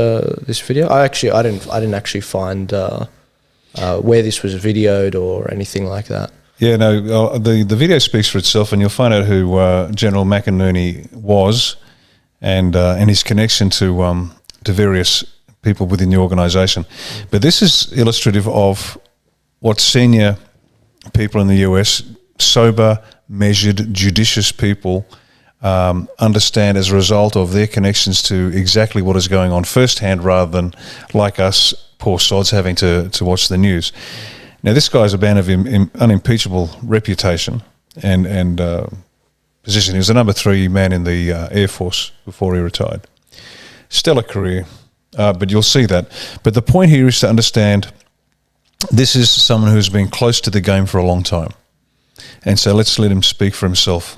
video? I didn't actually find where this was videoed or anything like that. Yeah, no, the video speaks for itself, and you'll find out who General McEnany was, and his connection to various people within the organisation. But this is illustrative of what senior people in the US, sober, measured, judicious people, understand as a result of their connections to exactly what is going on firsthand, rather than like us poor sods having to watch the news. Now, this guy's a man of unimpeachable reputation and position. He was the number 3 man in the Air Force before he retired. Stellar career, but you'll see that. But the point here is to understand this is someone who's been close to the game for a long time. And so let's let him speak for himself.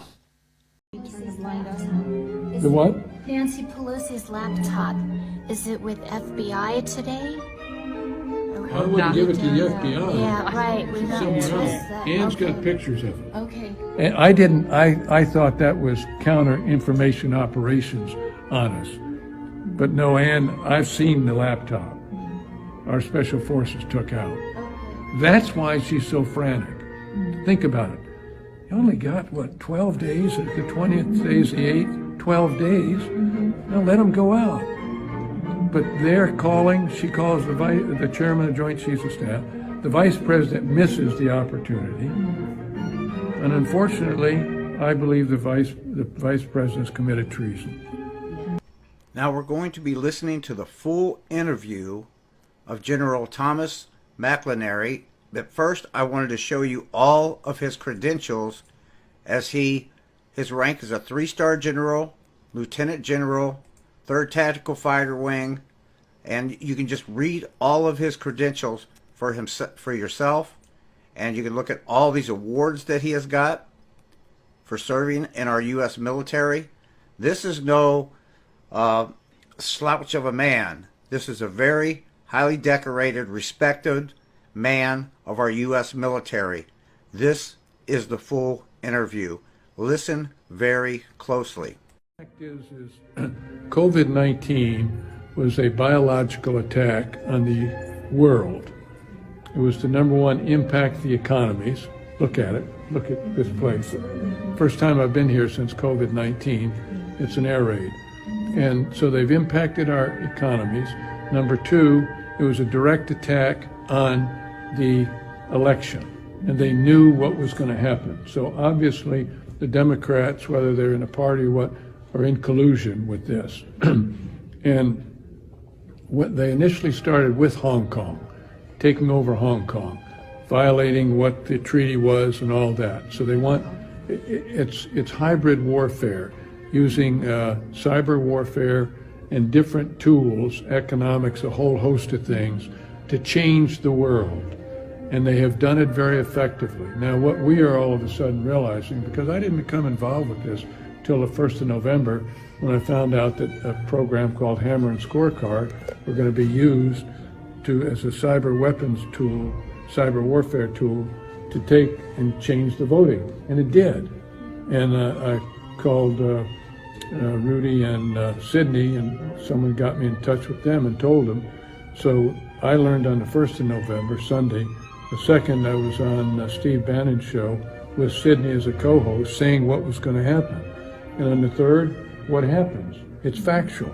The what? Nancy Pelosi's laptop. Is it with FBI today? I wouldn't give it to the FBI. Yeah, right. We don't Somewhere trust else. that. Ann's Okay. got pictures of it. Okay. And I thought that was counter information operations on us. But no, Ann, I've seen the laptop our special forces took out. That's why she's so frantic. Think about it. You only got, 12 days? The 20th day's the 8th? 12 days? Now let them go out. But they're calling, she calls the chairman of the Joint Chiefs of Staff. The vice president misses the opportunity. And unfortunately, I believe the vice president's committed treason. Now we're going to be listening to the full interview of General Thomas McEnany. But first, I wanted to show you all of his credentials, as his rank is a 3-star general, lieutenant general, 3rd Tactical Fighter Wing, and you can just read all of his credentials for yourself, and you can look at all these awards that he has got for serving in our U.S. military. This is no slouch of a man. This is a very highly decorated, respected man of our U.S. military. This is the full interview. Listen very closely. The fact is COVID-19 was a biological attack on the world. It was to, number one, impact the economies. Look at it. Look at this place. First time I've been here since COVID-19. It's an air raid. And so they've impacted our economies. Number two, it was a direct attack on the election. And they knew what was going to happen. So obviously the Democrats, whether they're in a party or what, are in collusion with this. And what they initially started with Hong Kong, taking over Hong Kong, violating what the treaty was and all that. So they want, it's hybrid warfare, using cyber warfare and different tools, economics, a whole host of things, to change the world. And they have done it very effectively. Now, what we are all of a sudden realizing, because I didn't become involved with this till the 1st of November, when I found out that a program called Hammer and Scorecard were going to be used as a cyber weapons tool, cyber warfare tool, to take and change the voting. And it did. And I called Rudy and Sydney, and someone got me in touch with them and told them. So I learned on the 1st of November, Sunday. The 2nd, I was on Steve Bannon's show with Sydney as a co-host, saying what was going to happen. And on the 3rd, what happens? It's factual.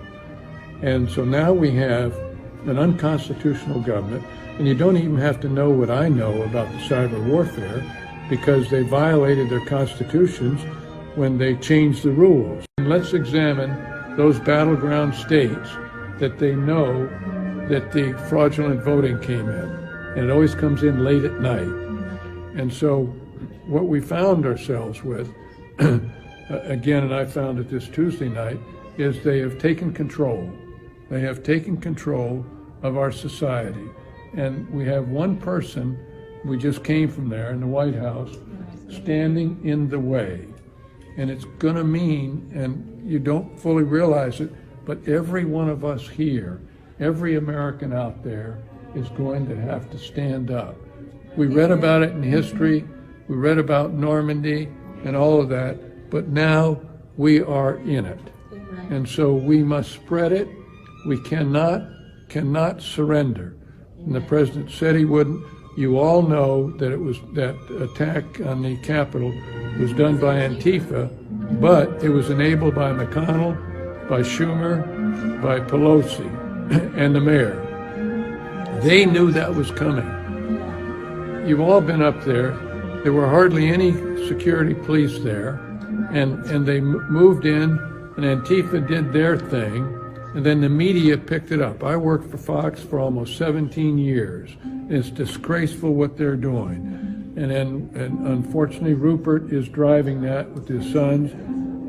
And so now we have an unconstitutional government, and you don't even have to know what I know about the cyber warfare, because they violated their constitutions when they changed the rules. And let's examine those battleground states that they know that the fraudulent voting came in. And it always comes in late at night. And so what we found ourselves with, again, and I found it this Tuesday night, is they have taken control. They have taken control of our society. And we have one person, we just came from there in the White House, standing in the way. And it's gonna mean, and you don't fully realize it, but every one of us here, every American out there, is going to have to stand up. We read about it in history, we read about Normandy and all of that, but now we are in it. And so we must spread it. We cannot surrender. And the president said he wouldn't. You all know that that attack on the Capitol was done by Antifa, but it was enabled by McConnell, by Schumer, by Pelosi, and the mayor. They knew that was coming. You've all been up there. There were hardly any security police there, and they moved in, and Antifa did their thing, and then the media picked it up. I worked for Fox for almost 17 years. It's disgraceful what they're doing. And unfortunately, Rupert is driving that with his sons,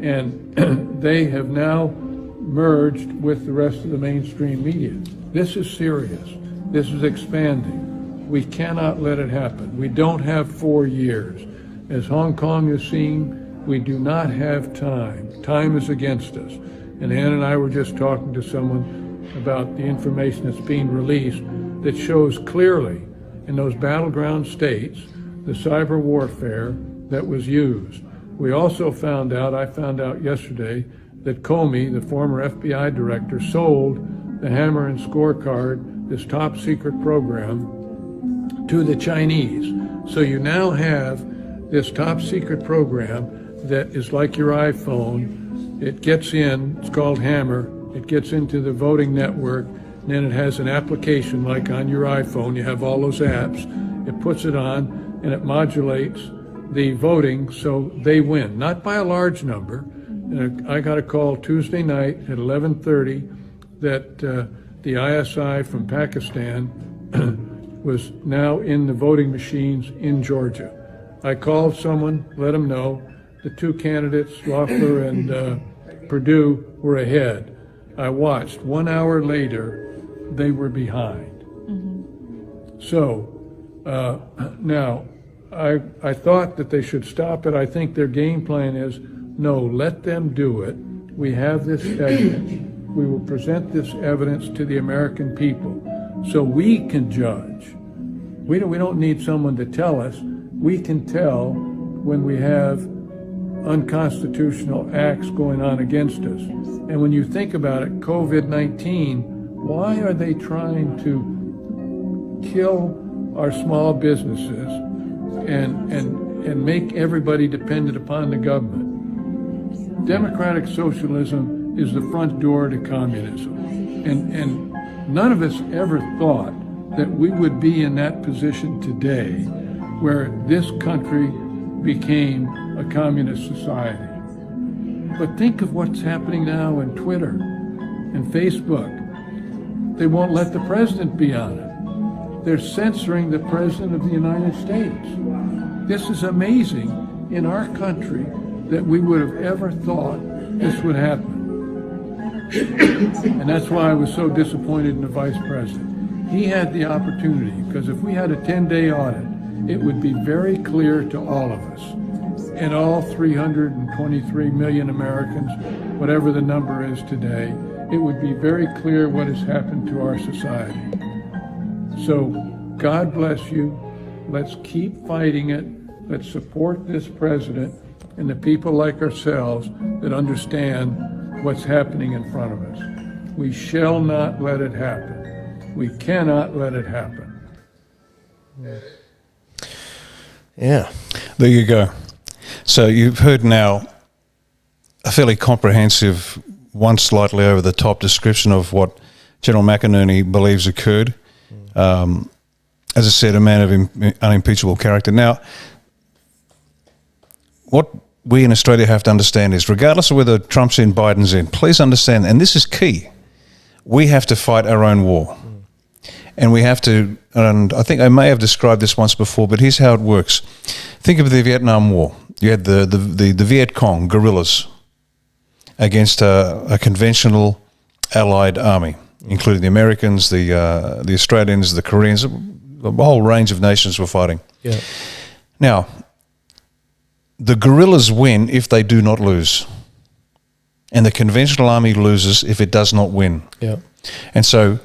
and they have now merged with the rest of the mainstream media. This is serious. This is expanding. We cannot let it happen. We don't have 4 years. As Hong Kong has seen, we do not have time. Time is against us. And Ann and I were just talking to someone about the information that's being released that shows clearly in those battleground states the cyber warfare that was used. We also found out, I found out yesterday, that Comey, the former FBI director, sold the Hammer and Scorecard, this top secret program, to the Chinese. So you now have this top secret program that is like your iPhone. It gets in, it's called Hammer, it gets into the voting network, and then it has an application like on your iPhone, you have all those apps, it puts it on, and it modulates the voting so they win, not by a large number. And I got a call Tuesday night at 11:30 that the ISI from Pakistan was now in the voting machines in Georgia. I called someone, let them know the two candidates, Loeffler and Perdue, were ahead. I watched. 1 hour later, they were behind. So now, I thought that they should stop it. I think their game plan is, no, let them do it. We have this evidence. We will present this evidence to the American people so we can judge. We don't need someone to tell us. We can tell when we have unconstitutional acts going on against us. And when you think about it, COVID-19, why are they trying to kill our small businesses and make everybody dependent upon the government? Democratic socialism is the front door to communism. And none of us ever thought that we would be in that position today where this country became a communist society. But think of what's happening now in Twitter and Facebook. They won't let the president be on it. They're censoring the president of the United States. This is amazing in our country that we would have ever thought this would happen. And that's why I was so disappointed in the vice president. He had the opportunity, because if we had a 10-day audit, it would be very clear to all of us, and all 323 million Americans, whatever the number is today, it would be very clear what has happened to our society. So God bless you. Let's keep fighting it. Let's support this president and the people like ourselves that understand what's happening in front of us. We shall not let it happen. We cannot let it happen. Yeah. There you go. So you've heard now a fairly comprehensive, one slightly over the top description of what General McInerney believes occurred. As I said, a man of unimpeachable character. Now, what we in Australia have to understand is, regardless of whether Trump's in, Biden's in, please understand, and this is key, we have to fight our own war. And we have to, and I think I may have described this once before, but here's how it works. Think of the Vietnam War. You had the Viet Cong, guerrillas, against a conventional allied army, including the Americans, the Australians, the Koreans, a whole range of nations were fighting. Yeah. Now, the guerrillas win if they do not lose. And the conventional army loses if it does not win. Yeah. And so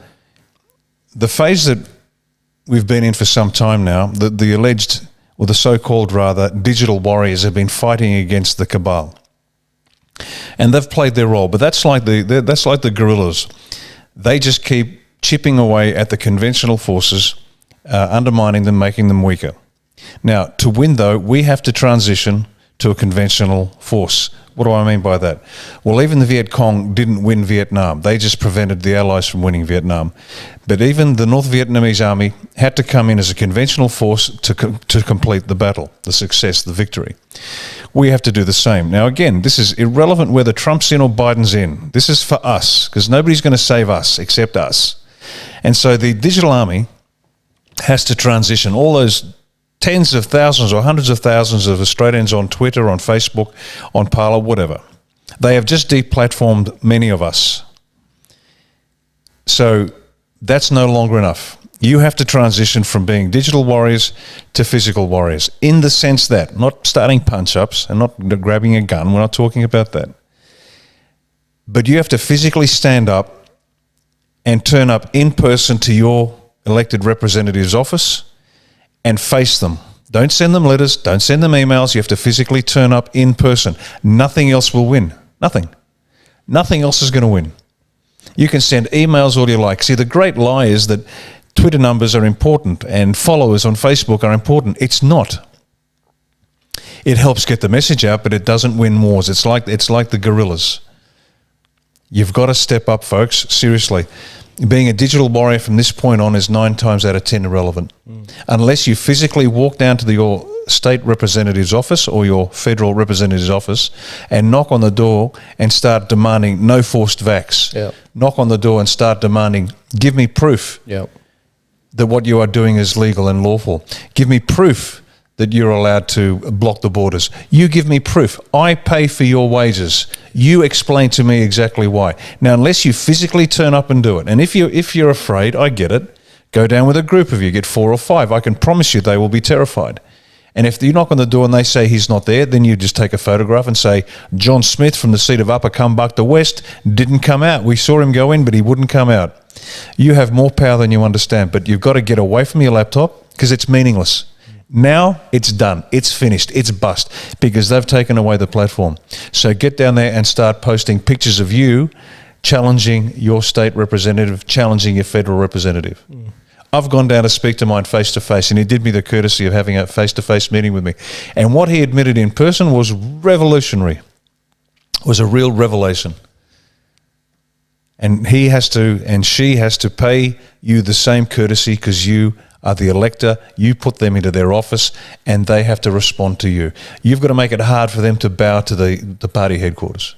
the phase that we've been in for some time now. The alleged, or the so-called rather, digital warriors have been fighting against the cabal, and they've played their role. But that's like the guerrillas. They just keep chipping away at the conventional forces, undermining them, making them weaker. Now, to win, though, we have to transition to a conventional force. What do I mean by that? Well, even the Viet Cong didn't win Vietnam. They just prevented the Allies from winning Vietnam. But even the North Vietnamese army had to come in as a conventional force to complete the battle, the success, the victory. We have to do the same. Now, again, this is irrelevant whether Trump's in or Biden's in. This is for us, because nobody's going to save us except us. And so the digital army has to transition. All those tens of thousands or hundreds of thousands of Australians on Twitter, on Facebook, on Parler, whatever. They have just deplatformed many of us. So that's no longer enough. You have to transition from being digital warriors to physical warriors, in the sense that, not starting punch-ups and not grabbing a gun, we're not talking about that. But you have to physically stand up and turn up in person to your elected representative's office and face them. Don't send them letters, don't send them emails. You have to physically turn up in person. Nothing else will win. Nothing. Nothing else is going to win. You can send emails all you like. See, the great lie is that Twitter numbers are important and followers on Facebook are important. It's not. It helps get the message out, but it doesn't win wars. It's like the guerrillas. You've got to step up, folks. Seriously. Being a digital warrior from this point on is 9 times out of 10 irrelevant. Unless you physically walk down to your state representative's office or your federal representative's office and knock on the door and start demanding no forced vax. Yep. Knock on the door and start demanding, give me proof that what you are doing is legal and lawful. Give me proof that you're allowed to block the borders. You give me proof. I pay for your wages. You explain to me exactly why. Now, unless you physically turn up and do it, and if you're afraid, I get it, go down with a group of you, get 4 or 5. I can promise you they will be terrified. And if you knock on the door and they say he's not there, then you just take a photograph and say, John Smith from the seat of Upper Cumbukta West didn't come out. We saw him go in, but he wouldn't come out. You have more power than you understand, but you've got to get away from your laptop because it's meaningless. Now it's done. It's finished. It's bust because they've taken away the platform. So get down there and start posting pictures of you challenging your state representative, challenging your federal representative. I've gone down to speak to mine face-to-face, and he did me the courtesy of having a face-to-face meeting with me. And what he admitted in person was revolutionary, was a real revelation. And he has to, and she has to pay you the same courtesy because you are the elector, you put them into their office, and they have to respond to you. You've got to make it hard for them to bow to the party headquarters.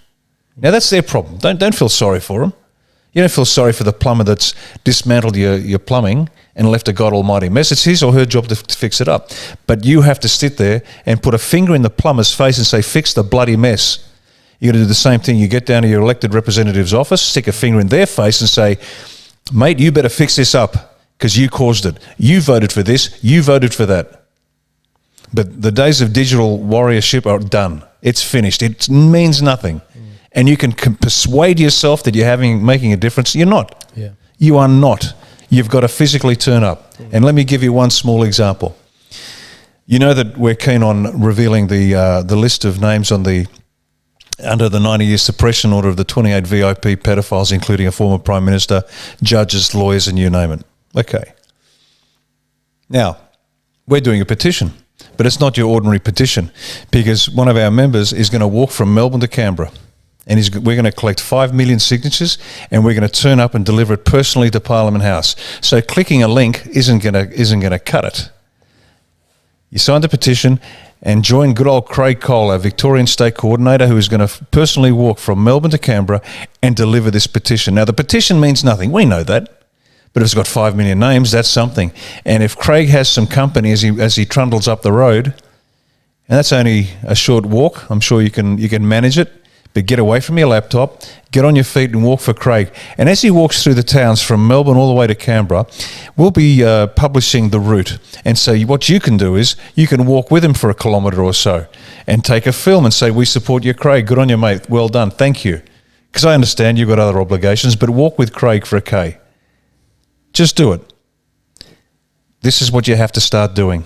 Now, that's their problem. Don't feel sorry for them. You don't feel sorry for the plumber that's dismantled your plumbing and left a God Almighty mess. It's his or her job to fix it up. But you have to sit there and put a finger in the plumber's face and say, fix the bloody mess. You've got to do the same thing. You get down to your elected representative's office, stick a finger in their face and say, mate, you better fix this up because you caused it. You voted for this. You voted for that. But the days of digital warriorship are done. It's finished. It means nothing. And you can persuade yourself that you're making a difference. You're not. Yeah. You are not. You've got to physically turn up. And let me give you one small example. You know that we're keen on revealing the list of names under the 90-year suppression order of the 28 VIP pedophiles, including a former Prime Minister, judges, lawyers, and you name it. Okay. Now, we're doing a petition, but it's not your ordinary petition because one of our members is going to walk from Melbourne to Canberra. And we're going to collect 5 million signatures and we're going to turn up and deliver it personally to Parliament House. So clicking a link isn't going to cut it. You sign the petition and join good old Craig Cole, our Victorian State Coordinator, who is going to personally walk from Melbourne to Canberra and deliver this petition. Now, the petition means nothing. We know that. But if it's got 5 million names, that's something. And if Craig has some company as he trundles up the road, and that's only a short walk, I'm sure you can manage it. But get away from your laptop, get on your feet and walk for Craig. And as he walks through the towns from Melbourne all the way to Canberra, we'll be publishing the route. And so what you can do is you can walk with him for a kilometre or so and take a film and say, we support you, Craig. Good on you, mate. Well done. Thank you. Because I understand you've got other obligations, but walk with Craig for a K. Just do it. This is what you have to start doing.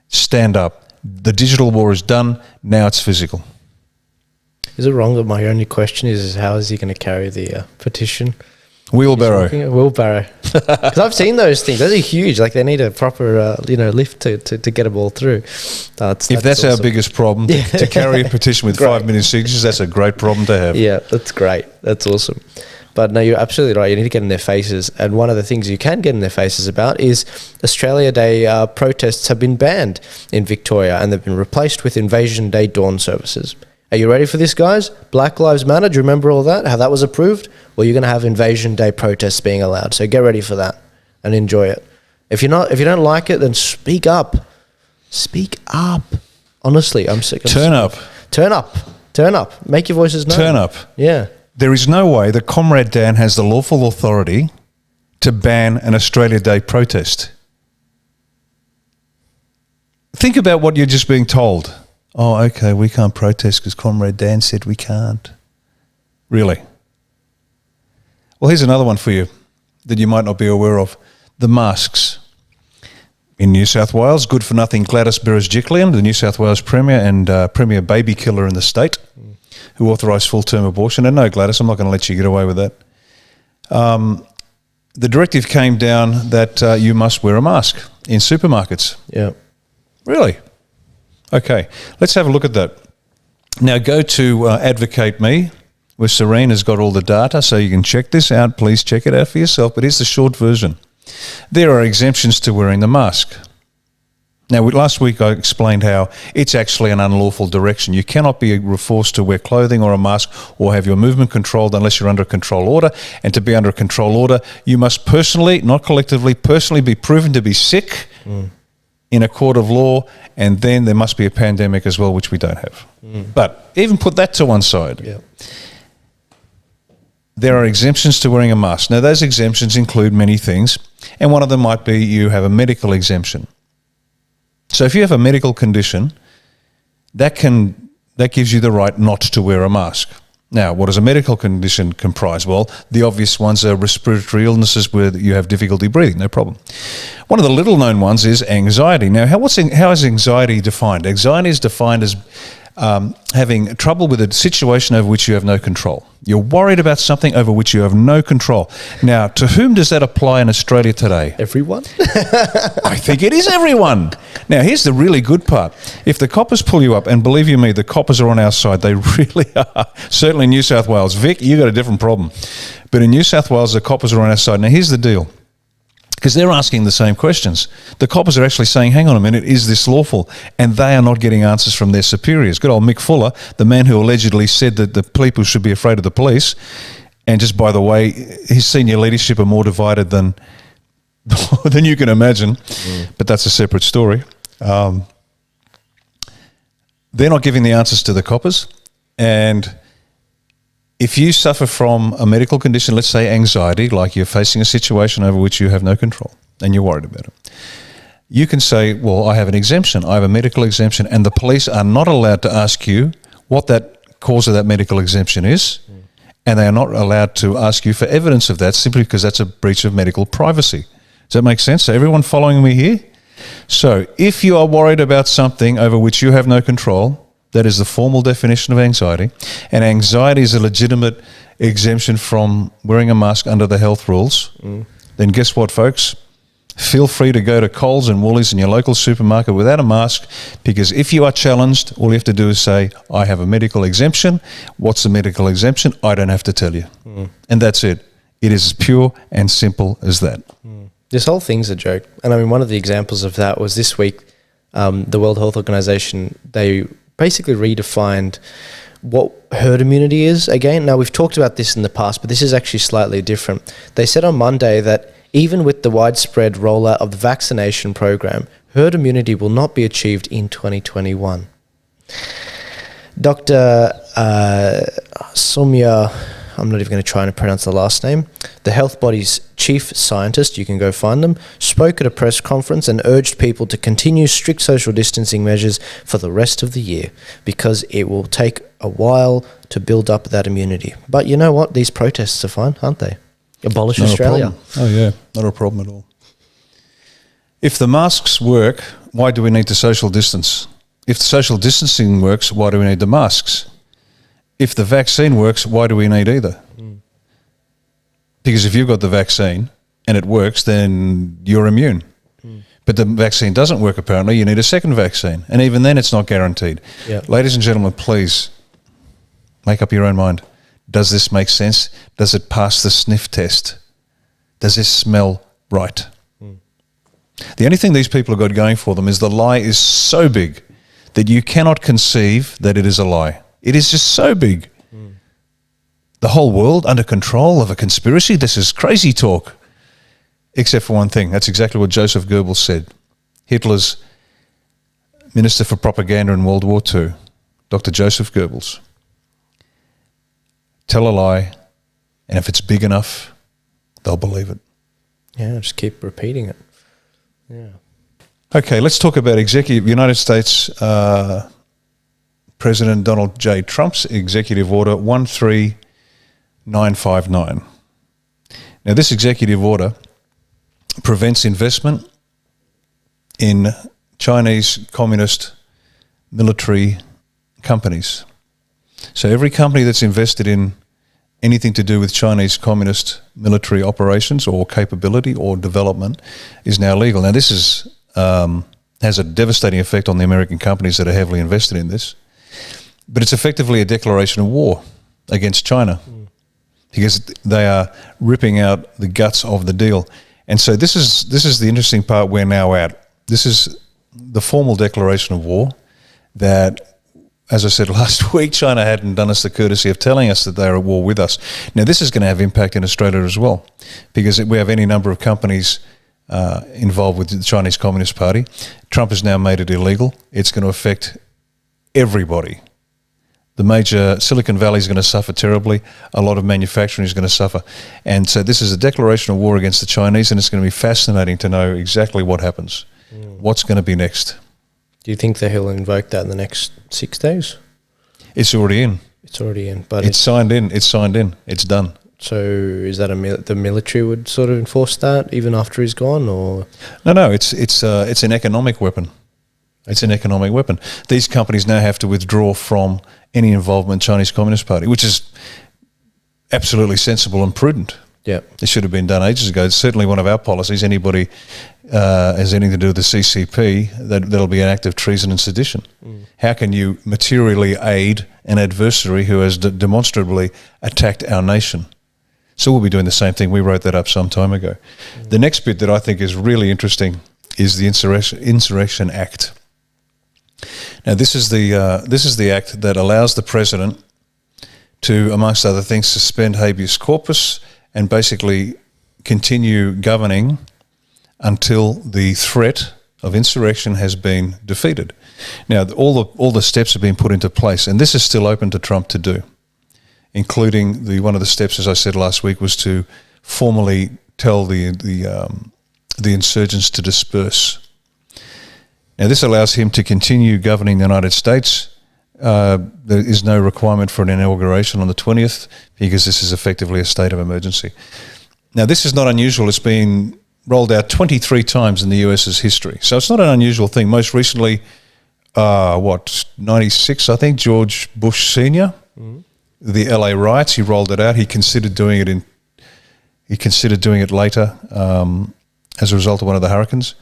Stand up. The digital war is done. Now it's physical. Is it wrong that my only question is how is he going to carry the petition? Wheelbarrow. Wheelbarrow. Because I've seen those things. Those are huge. Like they need a proper, lift to get them all through. If that's awesome. Our biggest problem, to carry a petition with 5 million signatures, that's a great problem to have. Yeah, that's great. That's awesome. But no, you're absolutely right. You need to get in their faces. And one of the things you can get in their faces about is Australia Day protests have been banned in Victoria and they've been replaced with Invasion Day dawn services. Are you ready for this, guys? Black Lives Matter. Do you remember all that? How that was approved? Well, you're going to have Invasion Day protests being allowed. So get ready for that and enjoy it. If you don't like it, then speak up. Speak up. Honestly, I'm sick. Turn up. Turn up. Turn up. Make your voices known. Turn up. Yeah. There is no way that Comrade Dan has the lawful authority to ban an Australia Day protest. Think about what you're just being told. Oh, okay, we can't protest because Comrade Dan said we can't. Really? Well, here's another one for you that you might not be aware of. The masks. In New South Wales, good-for-nothing Gladys Berejiklian, the New South Wales Premier and Premier baby killer in the state, who authorised full-term abortion. And no, Gladys, I'm not going to let you get away with that. The directive came down that you must wear a mask in supermarkets. Yeah. Really? Okay, let's have a look at that. Now go to Advocate Me, where Serene has got all the data, so you can check this out. Please check it out for yourself, but here's the short version. There are exemptions to wearing the mask. Now, last week I explained how it's actually an unlawful direction. You cannot be forced to wear clothing or a mask or have your movement controlled unless you're under a control order. And to be under a control order, you must personally, not collectively, personally be proven to be sick in a court of law, and then there must be a pandemic as well, which we don't have. But even put that to one side. Yeah. There are exemptions to wearing a mask. Now, those exemptions include many things, and one of them might be you have a medical exemption. So if you have a medical condition, that gives you the right not to wear a mask. Now, what does a medical condition comprise? Well, the obvious ones are respiratory illnesses where you have difficulty breathing, no problem. One of the little-known ones is anxiety. Now, how is anxiety defined? Anxiety is defined as having trouble with a situation over which you have no control. You're worried about something over which you have no control. Now, to whom does that apply in Australia today? Everyone? I think it is everyone. Now, here's the really good part. If the coppers pull you up, and believe you me, the coppers are on our side. They really are. Certainly in New South Wales. Vic, you got a different problem. But in New South Wales, the coppers are on our side. Now, here's the deal. Because they're asking the same questions. The coppers are actually saying, hang on a minute, is this lawful? And they are not getting answers from their superiors. Good old Mick Fuller, the man who allegedly said that the people should be afraid of the police. And just by the way, his senior leadership are more divided than you can imagine. But that's a separate story. They're not giving the answers to the coppers. And if you suffer from a medical condition, let's say anxiety, like you're facing a situation over which you have no control and you're worried about it, you can say, well, I have an exemption. I have a medical exemption, and the police are not allowed to ask you what that cause of that medical exemption is, and they are not allowed to ask you for evidence of that simply because that's a breach of medical privacy. Does that make sense? So everyone following me here? So if you are worried about something over which you have no control, that is the formal definition of anxiety. And anxiety is a legitimate exemption from wearing a mask under the health rules. Then guess what, folks? Feel free to go to Coles and Woolies in your local supermarket without a mask, because if you are challenged, all you have to do is say, I have a medical exemption. What's the medical exemption? I don't have to tell you. And that's it. It is as pure and simple as that. This whole thing's a joke. And I mean, one of the examples of that was this week, the World Health Organization, they basically redefined what herd immunity is again. Now, we've talked about this in the past, but this is actually slightly different. They said on Monday that even with the widespread rollout of the vaccination program, herd immunity will not be achieved in 2021. Dr. Soumya, I'm not even going to try and pronounce the last name, the health body's chief scientist, you can go find them, spoke at a press conference and urged people to continue strict social distancing measures for the rest of the year because it will take a while to build up that immunity. But you know what? These protests are fine, aren't they? Abolish Not Australia. Oh, yeah. Not a problem at all. If the masks work, why do we need to social distance? If the social distancing works, why do we need the masks? If the vaccine works, why do we need either? Because if you've got the vaccine and it works, then you're immune. But the vaccine doesn't work, apparently. You need a second vaccine. And even then, it's not guaranteed. Yeah. Ladies and gentlemen, please make up your own mind. Does this make sense? Does it pass the sniff test? Does this smell right? The only thing these people have got going for them is the lie is so big that you cannot conceive that it is a lie. It is just so big. The whole world under control of a conspiracy? This is crazy talk. Except for one thing. That's exactly what Joseph Goebbels said. Hitler's Minister for Propaganda in World War II, Dr. Joseph Goebbels. Tell a lie, and if it's big enough, they'll believe it. Yeah, just keep repeating it. Yeah. Okay, let's talk about United States President Donald J. Trump's Executive Order 13959. Now, this executive order prevents investment in Chinese communist military companies. So every company that's invested in anything to do with Chinese communist military operations or capability or development is now legal. Now, this is has a devastating effect on the American companies that are heavily invested in this, but it's effectively a declaration of war against China because they are ripping out the guts of the deal. And so this is the interesting part we're now at. This is the formal declaration of war that, as I said last week, China hadn't done us the courtesy of telling us that they are at war with us. Now, this is going to have impact in Australia as well, because we have any number of companies involved with the Chinese Communist Party. Trump has now made it illegal. It's going to affect everybody. The major Silicon Valley is going to suffer terribly. A lot of manufacturing is going to suffer. And so this is a declaration of war against the Chinese, and it's going to be fascinating to know exactly what happens. What's going to be next? Do you think that he'll invoke that in the next 6 days? It's already in. It's already in. But it's signed in. It's signed in. It's done. So is that the military would sort of enforce that even after he's gone, or? No. It's an economic weapon. It's an economic weapon. These companies now have to withdraw from any involvement in the Chinese Communist Party, which is absolutely sensible and prudent. Yeah, it should have been done ages ago. It's certainly one of our policies. Anybody has anything to do with the CCP, that'll be an act of treason and sedition. How can you materially aid an adversary who has demonstrably attacked our nation? So we'll be doing the same thing. We wrote that up some time ago. The next bit that I think is really interesting is the Insurrection Act. Now, this is the act that allows the president to, amongst other things, suspend habeas corpus and basically continue governing until the threat of insurrection has been defeated. Now, all the steps have been put into place, and this is still open to Trump to do, including one of the steps, as I said last week, was to formally tell the insurgents to disperse. Now, this allows him to continue governing the United States. There is no requirement for an inauguration on the 20th because this is effectively a state of emergency. Now, this is not unusual. It's been rolled out 23 times in the US's history. So it's not an unusual thing. Most recently, 96, I think, George Bush Sr., the LA riots, he rolled it out. He considered doing it later as a result of one of the hurricanes.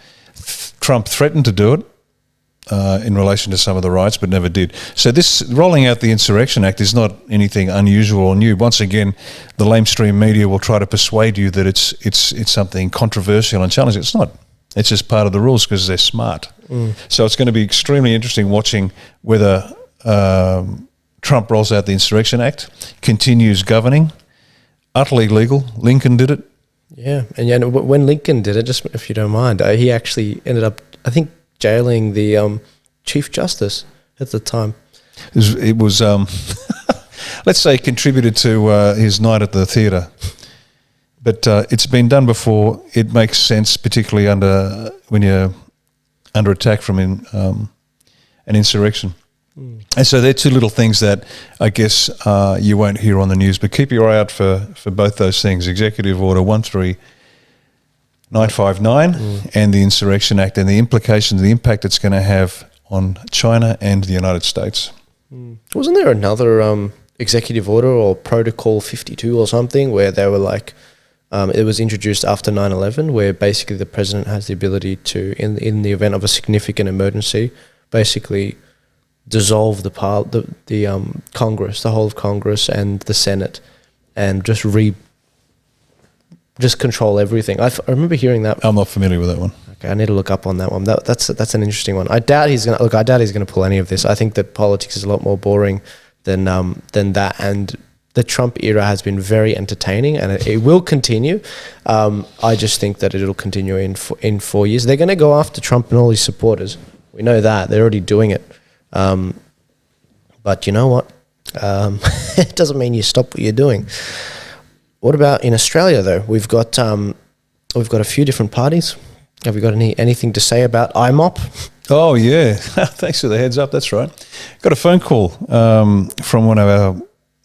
Trump threatened to do it in relation to some of the riots, but never did. So this rolling out the Insurrection Act is not anything unusual or new. Once again, the lamestream media will try to persuade you that it's something controversial and challenging. It's not. It's just part of the rules because they're smart. So it's going to be extremely interesting watching whether Trump rolls out the Insurrection Act, continues governing, utterly legal. Lincoln did it. Yeah, and when Lincoln did it, just if you don't mind, he actually ended up, I think, jailing the Chief Justice at the time. It was let's say, contributed to his night at the theatre. But it's been done before. It makes sense, particularly when you're under attack from an insurrection. And so they're two little things that I guess you won't hear on the news, but keep your eye out for both those things. Executive Order 959 and the Insurrection Act and the implications, the impact it's going to have on China and the United States. Wasn't there another executive order or Protocol 52 or something where they were like, it was introduced after 9/11, where basically the president has the ability to, in the event of a significant emergency, basically dissolve the Congress, the whole of Congress and the Senate, and just control everything. I remember hearing that. I'm not familiar with that one. Okay, I need to look up on that one. That's an interesting one. I doubt he's gonna pull any of this. I think that politics is a lot more boring than that, and the Trump era has been very entertaining, and it will continue. I just think that it'll continue in 4 years. They're going to go after Trump and all his supporters. We know that. They're already doing it. But you know what? It doesn't mean you stop what you're doing. What about in Australia, though? We've got a few different parties. Have you got anything to say about IMOP? Oh, yeah. Thanks for the heads up. That's right. Got a phone call from one of our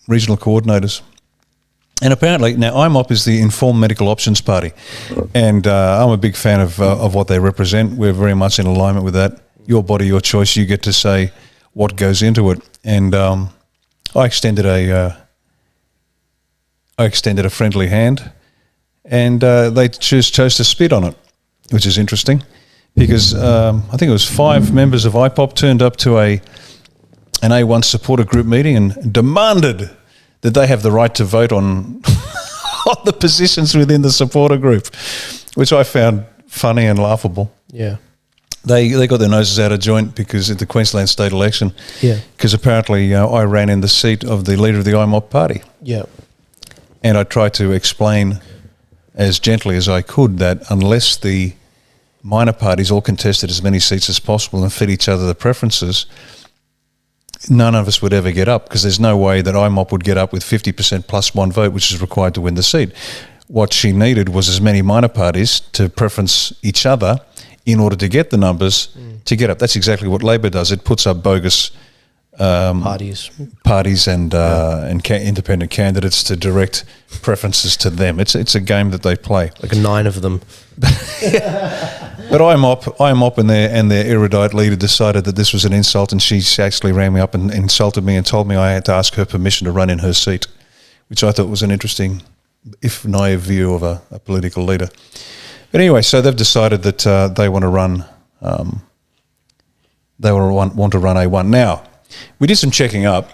regional coordinators. And apparently, now IMOP is the Informed Medical Options Party. And I'm a big fan of what they represent. We're very much in alignment with that. Your body, your choice. You get to say what goes into it. And I extended a friendly hand, and they chose to spit on it, which is interesting, because I think it was 5 members of IPOP turned up to an A1 supporter group meeting and demanded that they have the right to vote on the positions within the supporter group, which I found funny and laughable. Yeah. They got their noses out of joint because at the Queensland state election, because apparently I ran in the seat of the leader of the IMOP party. Yeah. And I tried to explain as gently as I could that unless the minor parties all contested as many seats as possible and fed each other the preferences, none of us would ever get up, because there's no way that IMOP would get up with 50% plus 1 vote, which is required to win the seat. What she needed was as many minor parties to preference each other in order to get the numbers to get up. That's exactly what Labor does. It puts up bogus parties and independent candidates to direct preferences to them. It's a game that they play. Like 9 of them. But IMOP and their erudite leader decided that this was an insult, and she actually ran me up and insulted me and told me I had to ask her permission to run in her seat, which I thought was an interesting, if naive view of a political leader. But anyway, so they've decided that they want to run. They want to run A1 now. We did some checking up,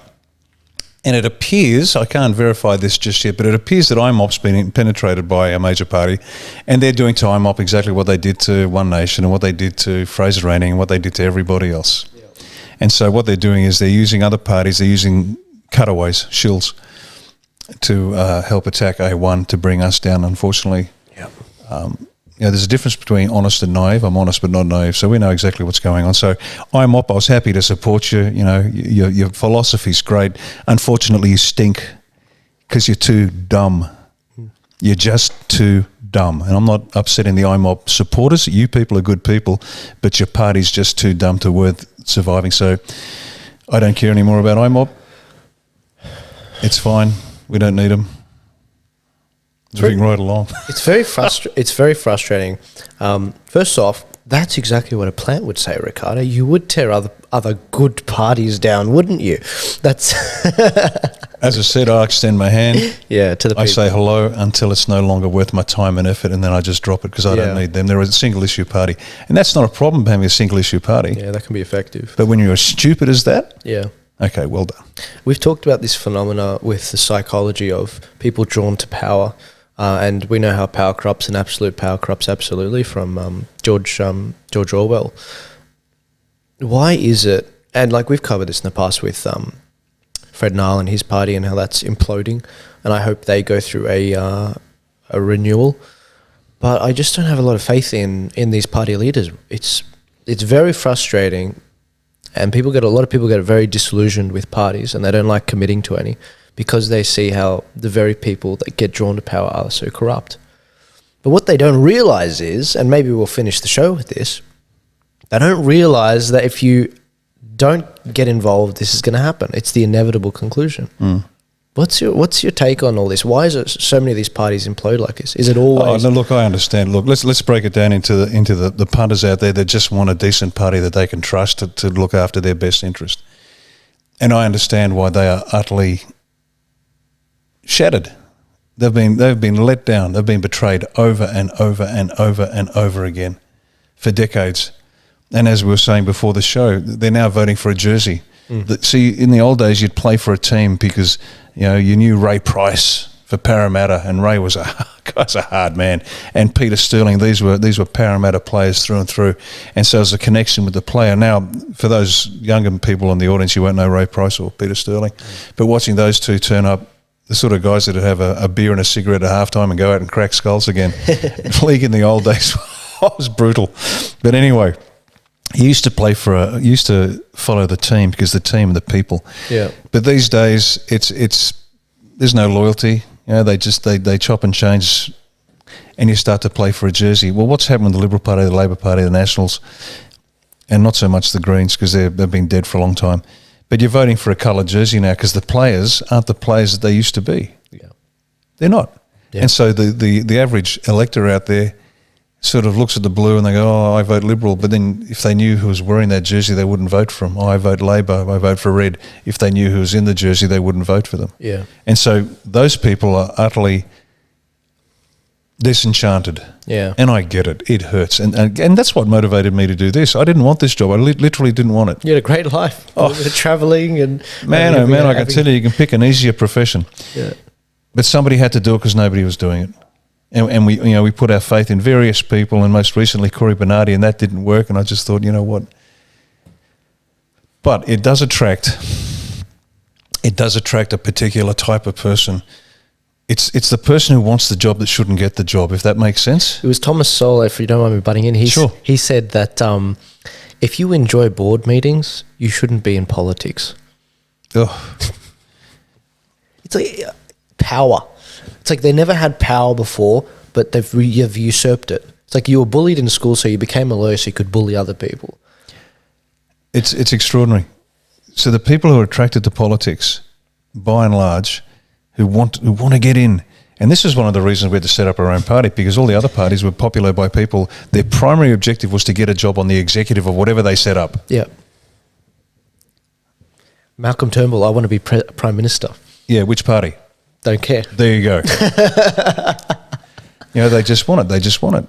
and it appears, I can't verify this just yet, but it appears that IMOP's been penetrated by a major party, and they're doing to IMOP exactly what they did to One Nation and what they did to Fraser Anning and what they did to everybody else. Yeah. And so what they're doing is they're using other parties, they're using cutaways, shills, to help attack A1 to bring us down, unfortunately. Yeah. There's a difference between honest and naive. I'm honest but not naive, so we know exactly what's going on. So IMOP, I was happy to support you. You know, your philosophy's great. Unfortunately, you stink because you're too dumb. You're just too dumb. And I'm not upsetting the IMOP supporters. You people are good people, but your party's just too dumb to worth surviving. So I don't care anymore about IMOP. It's fine. We don't need them. Moving right along. It's very frustrating. First off, that's exactly what a plant would say, Riccardo. You would tear other good parties down, wouldn't you? That's as I said, I extend my hand. Yeah, to the people. I say hello until it's no longer worth my time and effort, and then I just drop it because I don't need them. They're a single issue party, and that's not a problem having a single issue party. Yeah, that can be effective. But when you're as stupid as that, okay, well done. We've talked about this phenomena with the psychology of people drawn to power. And we know how power corrupts, and absolute power corrupts absolutely, from George Orwell. Why is it, and like we've covered this in the past with Fred Nile and his party and how that's imploding, and I hope they go through a renewal, but I just don't have a lot of faith in these party leaders. It's very frustrating, and a lot of people get very disillusioned with parties, and they don't like committing to any, because they see how the very people that get drawn to power are so corrupt. But what they don't realize is, and maybe we'll finish the show with this, they don't realize that if you don't get involved, this is going to happen. It's the inevitable conclusion. What's your take on all this? Why is it so many of these parties implode like this? Is it always? Oh, no, look, I understand. Look, let's break it down into the punters out there that just want a decent party that they can trust to look after their best interest. And I understand why they are utterly shattered. They've been let down. They've been betrayed over and over and over and over again for decades. And as we were saying before the show, they're now voting for a jersey. See, in the old days, you'd play for a team because you knew Ray Price for Parramatta, and Ray was a hard man, and Peter Sterling. These were Parramatta players through and through, and so there's a connection with the player. Now, for those younger people in the audience, you won't know Ray Price or Peter Sterling, but watching those two turn up, the sort of guys that would have a beer and a cigarette at halftime and go out and crack skulls again. League in the old days was brutal, but anyway. He used to follow the team because the team are the people. Yeah. But these days, it's there's no loyalty. They chop and change, and you start to play for a jersey. Well, what's happened with the Liberal Party, the Labor Party, the Nationals, and not so much the Greens because they've been dead for a long time. But you're voting for a coloured jersey now because the players aren't the players that they used to be. Yeah. They're not. Yeah. And so the average elector out there sort of looks at the blue and they go, oh, I vote Liberal. But then if they knew who was wearing that jersey, they wouldn't vote for him. Oh, I vote Labor, I vote for Red. If they knew who was in the jersey, they wouldn't vote for them. Yeah. And so those people are utterly disenchanted. Yeah. And I get it. It hurts. And that's what motivated me to do this. I didn't want this job. I literally didn't want it. You had a great life. Oh, travelling and... Man, I can tell you can pick an easier profession. Yeah. But somebody had to do it because nobody was doing it. And we put our faith in various people, and most recently Corey Bernardi, and that didn't work. And I just thought, you know what? But it does attract a particular type of person. It's the person who wants the job that shouldn't get the job, if that makes sense. It was Thomas Sowell, if you don't mind me butting in. He said that if you enjoy board meetings, you shouldn't be in politics. Oh. It's like power. It's like they never had power before, but you've usurped it. It's like you were bullied in school, so you became a lawyer so you could bully other people. It's extraordinary. So the people who are attracted to politics, by and large, who want to get in, and this is one of the reasons we had to set up our own party, because all the other parties were popular by people. Their primary objective was to get a job on the executive of whatever they set up. Yeah. Malcolm Turnbull, I want to be Prime Minister. Yeah, which party? Don't care. There you go. They just want it. They just want it.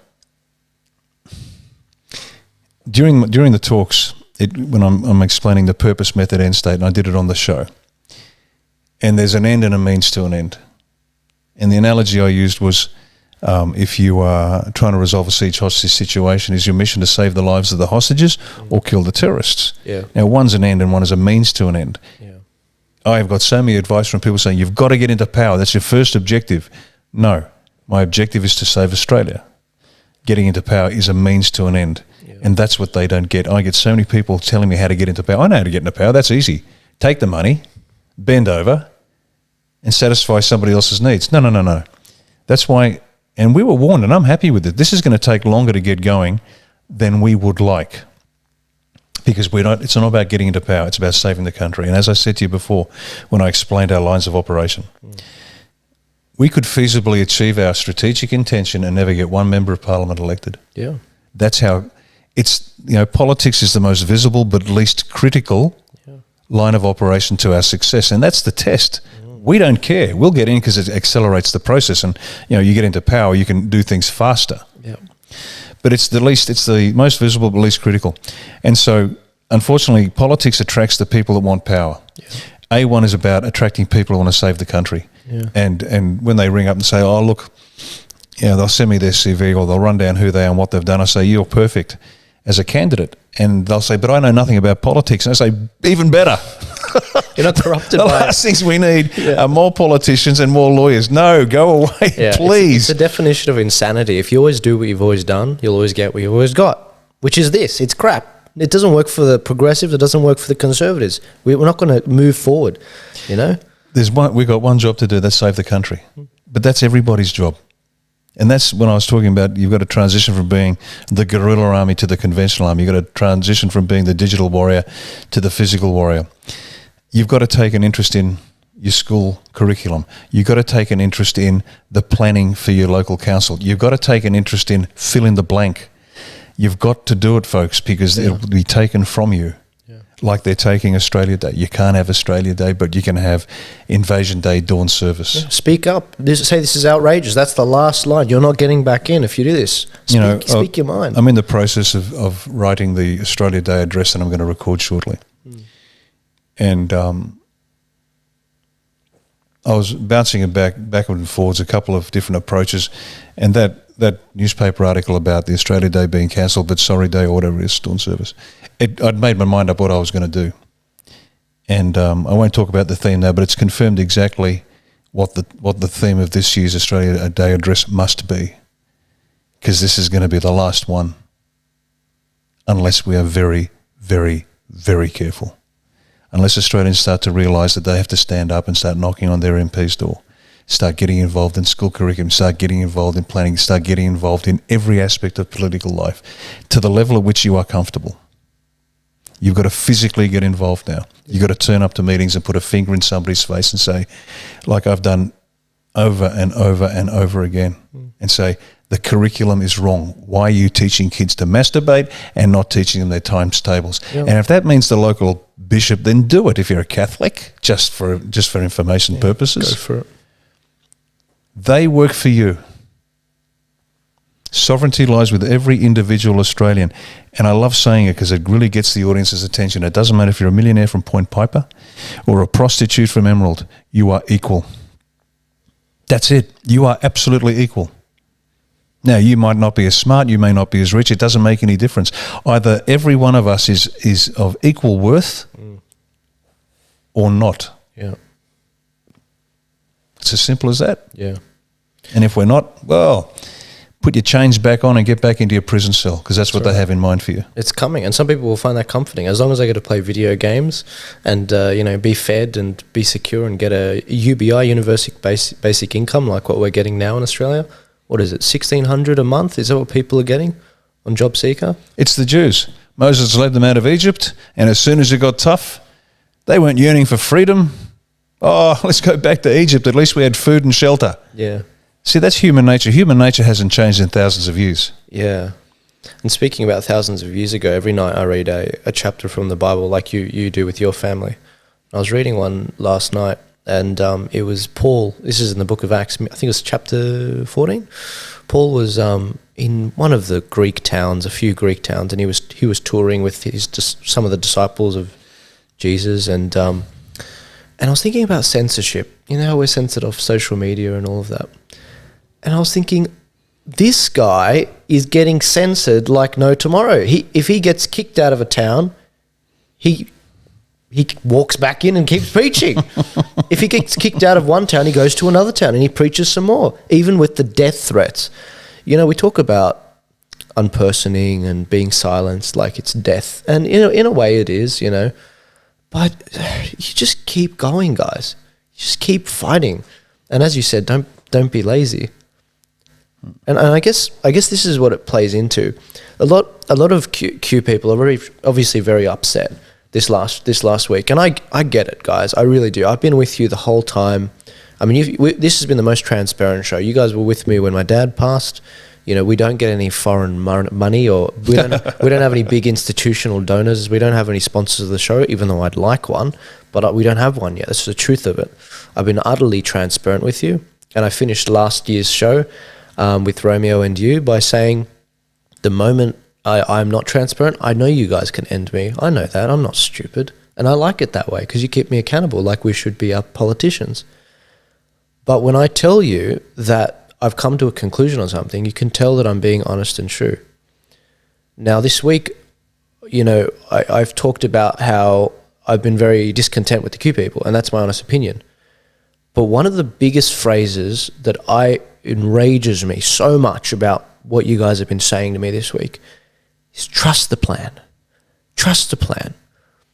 During the talks, when I'm explaining the purpose, method, end state, and I did it on the show, and there's an end and a means to an end. And the analogy I used was, if you are trying to resolve a siege hostage situation, is your mission to save the lives of the hostages or kill the terrorists? Yeah. Now, one's an end and one is a means to an end. Yeah. I've got so many advice from people saying, you've got to get into power. That's your first objective. No, my objective is to save Australia. Getting into power is a means to an end. Yeah. And that's what they don't get. I get so many people telling me how to get into power. I know how to get into power. That's easy. Take the money, bend over, and satisfy somebody else's needs. No. That's why, and we were warned, and I'm happy with it. This is going to take longer to get going than we would like. Because it's not about getting into power, it's about saving the country. And as I said to you before, when I explained our lines of operation, we could feasibly achieve our strategic intention and never get one member of parliament elected. Yeah. That's how it's, politics is the most visible but least critical line of operation to our success. And that's the test. We don't care. We'll get in because it accelerates the process. And, you get into power, you can do things faster. Yeah. But it's the most visible but least critical. And so, unfortunately, politics attracts the people that want power. Yeah. A1 is about attracting people who want to save the country. Yeah. And when they ring up and say, oh, look, they'll send me their CV or they'll run down who they are and what they've done, I say, you're perfect as a candidate. And they'll say, but I know nothing about politics. And I say, even better. You're not corrupted the by last things we need are more politicians and more lawyers. No, go away, please. It's the definition of insanity. If you always do what you've always done, you'll always get what you've always got, which is this. It's crap. It doesn't work for the progressives. It doesn't work for the conservatives. We're not going to move forward, We've got one job to do, that's save the country. But that's everybody's job. And that's when I was talking about you've got to transition from being the guerrilla army to the conventional army. You've got to transition from being the digital warrior to the physical warrior. You've got to take an interest in your school curriculum. You've got to take an interest in the planning for your local council. You've got to take an interest in fill in the blank. You've got to do it, folks, because it'll be taken from you. Like they're taking Australia Day. You can't have Australia Day, but you can have Invasion Day dawn service. Yeah. Speak up. Say this is outrageous. That's the last line. You're not getting back in if you do this. Speak your mind. I'm in the process of writing the Australia Day address that I'm going to record shortly. And I was bouncing it backward and forwards, a couple of different approaches, and that newspaper article about the Australia Day being cancelled, but sorry day or whatever it is, dawn service. I'd made my mind up what I was going to do. And I won't talk about the theme now, but it's confirmed exactly what the theme of this year's Australia Day address must be, because this is going to be the last one, unless we are very, very, very careful. Unless Australians start to realise that they have to stand up and start knocking on their MP's door, start getting involved in school curriculum, start getting involved in planning, start getting involved in every aspect of political life to the level at which you are comfortable. You've got to physically get involved now. You've got to turn up to meetings and put a finger in somebody's face and say, like I've done over and over and over again, and say, the curriculum is wrong. Why are you teaching kids to masturbate and not teaching them their times tables? Yeah. And if that means the local bishop, then do it if you're a Catholic, just for information purposes. Go for it. They work for you. Sovereignty lies with every individual Australian. And I love saying it because it really gets the audience's attention. It doesn't matter if you're a millionaire from Point Piper or a prostitute from Emerald. You are equal. That's it. You are absolutely equal. Now, you might not be as smart, you may not be as rich. It doesn't make any difference. Either every one of us is of equal worth or not. Yeah. It's as simple as that. Yeah. And if we're not, well, put your chains back on and get back into your prison cell, because that's what they have in mind for you. It's coming, and some people will find that comforting. As long as they get to play video games and be fed and be secure and get a UBI, Universal Basic Income, like what we're getting now in Australia. What is it, $1,600 a month? Is that what people are getting on Job Seeker? It's the Jews. Moses led them out of Egypt, and as soon as it got tough, they weren't yearning for freedom. Oh, let's go back to Egypt. At least we had food and shelter. Yeah. See, that's human nature. Human nature hasn't changed in thousands of years. Yeah. And speaking about thousands of years ago, every night I read a chapter from the Bible like you do with your family. I was reading one last night, and it was Paul. This is in the book of Acts. I think it was chapter 14. Paul was in one of the Greek towns, a few Greek towns, and he was touring with some of the disciples of Jesus, and I was thinking about censorship. You know how we're censored off social media and all of that. And I was thinking, this guy is getting censored like no tomorrow. If he gets kicked out of a town, he walks back in and keeps preaching. If he gets kicked out of one town, he goes to another town and he preaches some more, even with the death threats. You know, we talk about unpersoning and being silenced like it's death. And, in a way it is, But you just keep going, guys. You just keep fighting. And as you said, don't be lazy. And I guess this is what it plays into. A lot of Q people are obviously very upset this last week, and I get it, guys. I really do. I've been with you the whole time. I mean, this has been the most transparent show. You guys were with me when my dad passed. We don't get any foreign money, or we don't have any big institutional donors. We don't have any sponsors of the show, even though I'd like one, but we don't have one yet. That's the truth of it. I've been utterly transparent with you, and I finished last year's show with Romeo and you by saying, the moment I'm not transparent, I know you guys can end me. I know that. I'm not stupid. And I like it that way because you keep me accountable like we should be our politicians. But when I tell you that I've come to a conclusion on something, you can tell that I'm being honest and true. Now, this week, I've talked about how I've been very discontent with the Q people, and that's my honest opinion. But one of the biggest phrases that enrages me so much about what you guys have been saying to me this week is trust the plan. Trust the plan.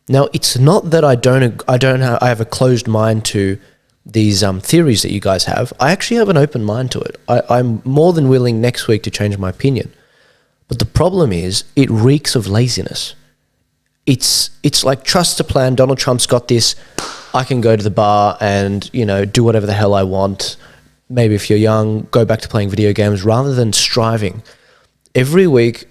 Now, it's not that I have a closed mind to these theories that you guys have. I actually have an open mind to it. I'm more than willing next week to change my opinion. But the problem is it reeks of laziness. It's like trust the plan. Donald Trump's got this. I can go to the bar and, you know, do whatever the hell I want. Maybe if you're young, go back to playing video games rather than striving. Every week,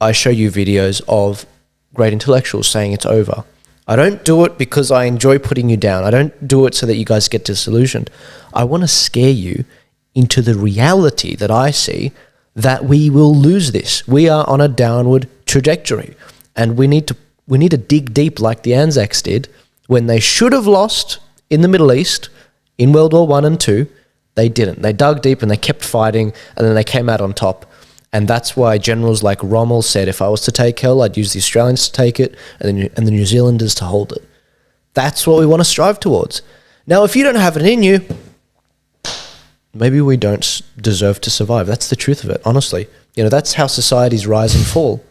I show you videos of great intellectuals saying it's over. I don't do it because I enjoy putting you down. I don't do it so that you guys get disillusioned. I want to scare you into the reality that I see that we will lose this. We are on a downward trajectory, and we need to dig deep like the Anzacs did when they should have lost in the Middle East in World War I and II. They didn't. They dug deep and they kept fighting, and then they came out on top. And that's why generals like Rommel said, if I was to take hell, I'd use the Australians to take it and the New Zealanders to hold it. That's what we want to strive towards. Now, if you don't have it in you, maybe we don't deserve to survive. That's the truth of it, honestly. You know, that's how societies rise and fall.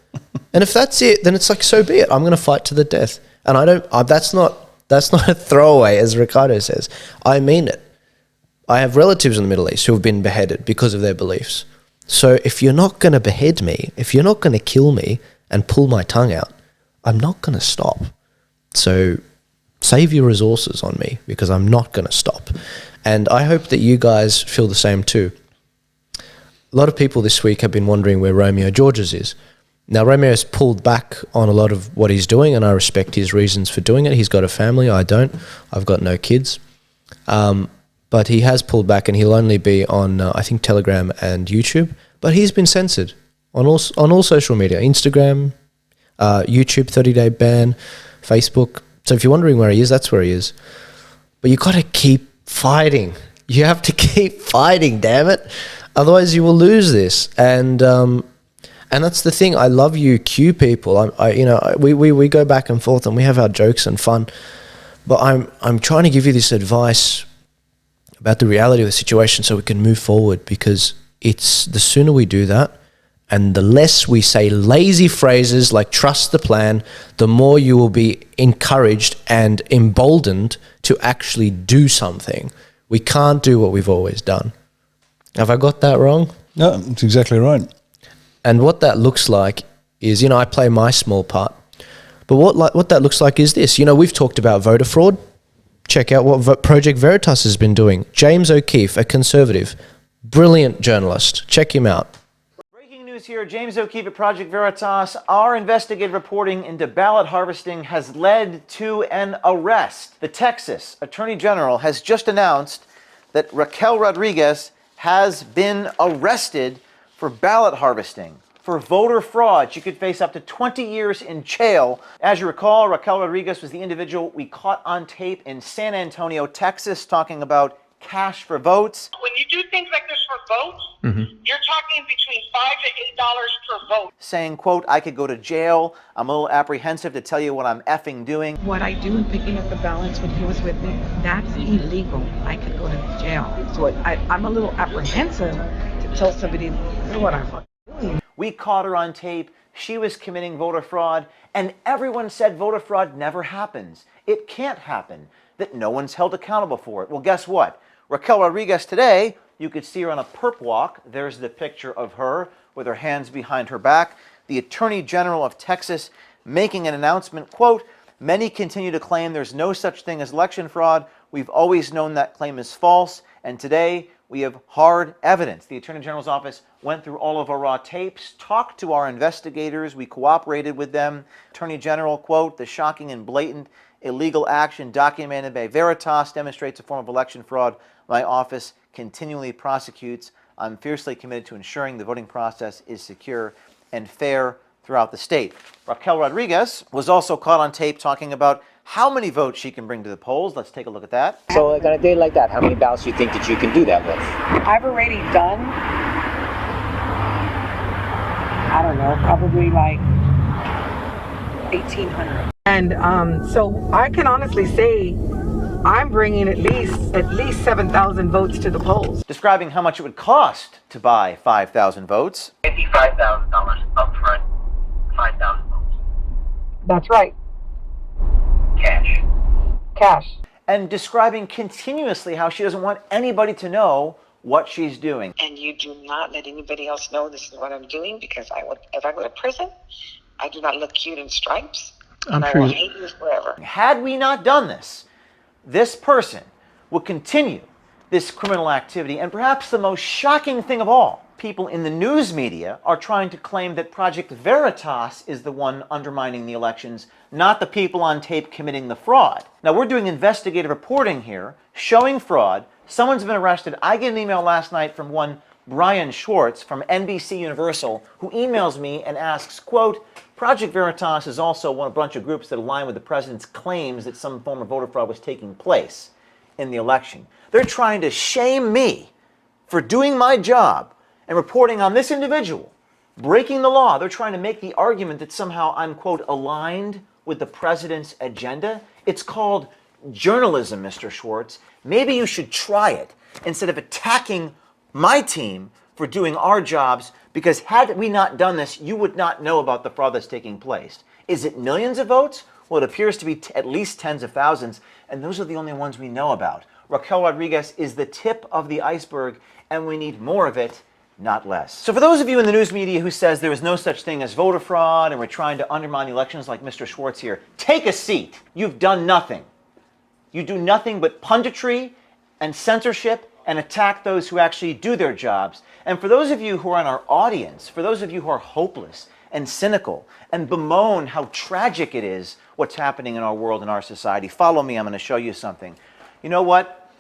And if that's it, then it's like, so be it. I'm going to fight to the death. And that's not a throwaway, as Riccardo says. I mean it. I have relatives in the Middle East who have been beheaded because of their beliefs. So if you're not going to behead me, if you're not going to kill me and pull my tongue out, I'm not going to stop. So save your resources on me, because I'm not going to stop. And I hope that you guys feel the same too. A lot of people this week have been wondering where Romeo Georges is. Now, Romeo's pulled back on a lot of what he's doing, and I respect his reasons for doing it. He's got a family. I don't. I've got no kids. But he has pulled back, and he'll only be on, I think, Telegram and YouTube. But he's been censored on all social media, Instagram, YouTube, 30-day ban, Facebook. So if you're wondering where he is, that's where he is. But you got to keep fighting. You have to keep fighting, damn it. Otherwise, you will lose this. And that's the thing. I love you, Q people. We go back and forth, and we have our jokes and fun. But I'm trying to give you this advice about the reality of the situation so we can move forward, because it's the sooner we do that and the less we say lazy phrases like trust the plan, the more you will be encouraged and emboldened to actually do something. We can't do what we've always done. Have I got that wrong? No, that's exactly right. And what that looks like is, I play my small part. But what that looks like is this. We've talked about voter fraud. Check out what Project Veritas has been doing. James O'Keefe, a conservative, brilliant journalist. Check him out. Breaking news here, James O'Keefe at Project Veritas. Our investigative reporting into ballot harvesting has led to an arrest. The Texas Attorney General has just announced that Raquel Rodriguez has been arrested for ballot harvesting. For voter fraud, she could face up to 20 years in jail. As you recall, Raquel Rodriguez was the individual we caught on tape in San Antonio, Texas, talking about cash for votes. When you do things like this for votes, you're talking between $5 to $8 per vote. Saying, quote, I could go to jail. I'm a little apprehensive to tell you what I'm effing doing. What I do in picking up the ballots when he was with me, that's illegal. I could go to jail. So I'm a little apprehensive to tell somebody what I'm doing. We caught her on tape. She was committing voter fraud, and everyone said voter fraud never happens. It can't happen, that no one's held accountable for it. Well, guess what? Raquel Rodriguez today, you could see her on a perp walk. There's the picture of her with her hands behind her back. The Attorney General of Texas making an announcement, quote, many continue to claim there's no such thing as election fraud. We've always known that claim is false, and today we have hard evidence. The Attorney General's office went through all of our raw tapes, talked to our investigators, we cooperated with them. Attorney General, quote, the shocking and blatant illegal action documented by Veritas demonstrates a form of election fraud my office continually prosecutes. I'm fiercely committed to ensuring the voting process is secure and fair throughout the state. Raquel Rodriguez was also caught on tape talking about how many votes she can bring to the polls. Let's take a look at that. So on a day like that, how many ballots do you think that you can do that with? I've already done, I don't know, probably like 1,800. And so I can honestly say I'm bringing at least 7,000 votes to the polls. Describing how much it would cost to buy 5,000 votes. $55,000 upfront, 5,000 votes. That's right. Cash. And describing continuously how she doesn't want anybody to know what she's doing. And you do not let anybody else know this is what I'm doing, because if I go to prison, I do not look cute in stripes. I will hate you forever. Had we not done this, this person would continue this criminal activity. And perhaps the most shocking thing of all, people in the news media are trying to claim that Project Veritas is the one undermining the elections, not the people on tape committing the fraud. Now, we're doing investigative reporting here, showing fraud. Someone's been arrested. I get an email last night from one Brian Schwartz from NBC Universal, who emails me and asks, quote, Project Veritas is also a bunch of groups that align with the president's claims that some form of voter fraud was taking place in the election. They're trying to shame me for doing my job and reporting on this individual breaking the law. They're trying to make the argument that somehow I'm, quote, aligned with the president's agenda. It's called journalism, Mr. Schwartz. Maybe you should try it instead of attacking my team for doing our jobs, because had we not done this, you would not know about the fraud that's taking place. Is it millions of votes? Well, it appears to be at least tens of thousands, and those are the only ones we know about. Raquel Rodriguez is the tip of the iceberg, and we need more of it, not less. So for those of you in the news media who says there is no such thing as voter fraud and we're trying to undermine the elections like Mr. Schwartz here, take a seat. You've done nothing. You do nothing but punditry and censorship and attack those who actually do their jobs. And for those of you who are in our audience, for those of you who are hopeless and cynical and bemoan how tragic it is what's happening in our world and our society, follow me, I'm going to show you something. You know what?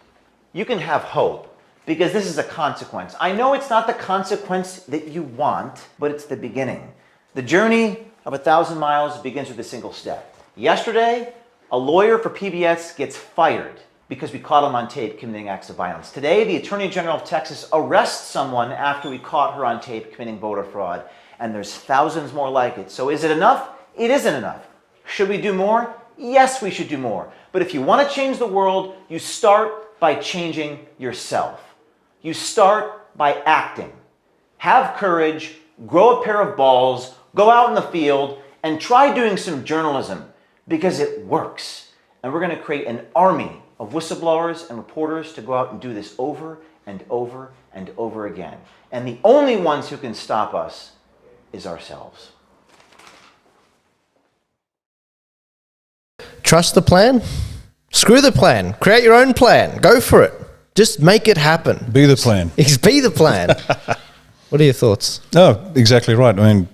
You can have hope, because this is a consequence. I know it's not the consequence that you want, but it's the beginning. The journey of 1,000 miles begins with a single step. Yesterday, a lawyer for PBS gets fired because we caught him on tape committing acts of violence. Today, the Attorney General of Texas arrests someone after we caught her on tape committing voter fraud, and there's thousands more like it. So is it enough? It isn't enough. Should we do more? Yes, we should do more. But if you want to change the world, you start by changing yourself. You start by acting. Have courage, grow a pair of balls, go out in the field, and try doing some journalism, because it works. And we're going to create an army of whistleblowers and reporters to go out and do this over and over and over again. And the only ones who can stop us is ourselves. Trust the plan? Screw the plan. Create your own plan. Go for it. Just make it happen. Be the plan. Be the plan. What are your thoughts? No, exactly right. I mean,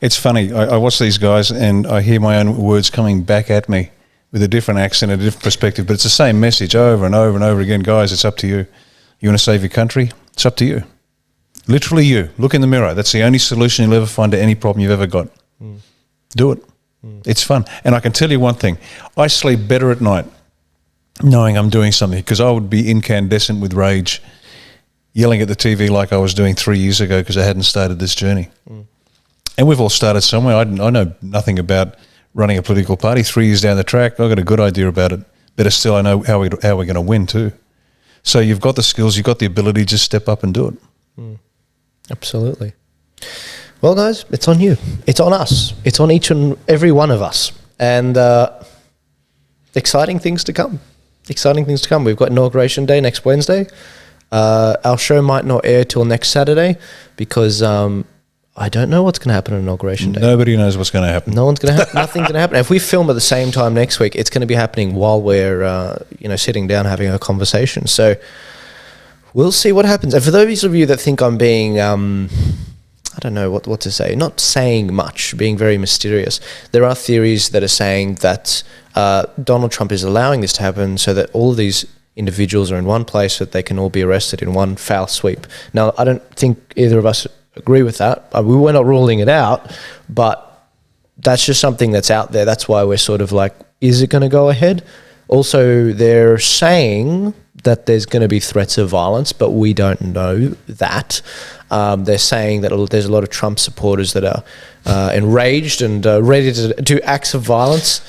it's funny. I watch these guys and I hear my own words coming back at me with a different accent, a different perspective, but it's the same message over and over and over again. Guys, it's up to you. You want to save your country? It's up to you. Literally you. Look in the mirror. That's the only solution you'll ever find to any problem you've ever got. Do it. It's fun. And I can tell you one thing. I sleep better at night knowing I'm doing something, because I would be incandescent with rage, yelling at the TV like I was doing 3 years ago because I hadn't started this journey. And we've all started somewhere. I know nothing about running a political party. 3 years down the track, I've got a good idea about it. Better still, I know how we're going to win too. So you've got the skills, you've got the ability, just step up and do it. Absolutely. Well, guys, it's on you. It's on us. It's on each and every one of us. And exciting things to come. Exciting things to come. We've got Inauguration Day next Wednesday. Our show might not air till next Saturday because I don't know what's going to happen on Inauguration Day. Nobody knows what's going to happen. No one's going to nothing's going to happen. If we film at the same time next week, it's going to be happening while we're sitting down having a conversation. So we'll see what happens. And for those of you that think I'm being I don't know what to say, not saying much, being very mysterious, there are theories that are saying that Donald Trump is allowing this to happen so that all of these individuals are in one place, so that they can all be arrested in one foul sweep. Now, I don't think either of us agree with that. We were not ruling it out, but that's just something that's out there. That's why we're sort of like, is it going to go ahead? Also, they're saying that there's going to be threats of violence, but we don't know that. They're saying that there's a lot of Trump supporters that are enraged and ready to do acts of violence.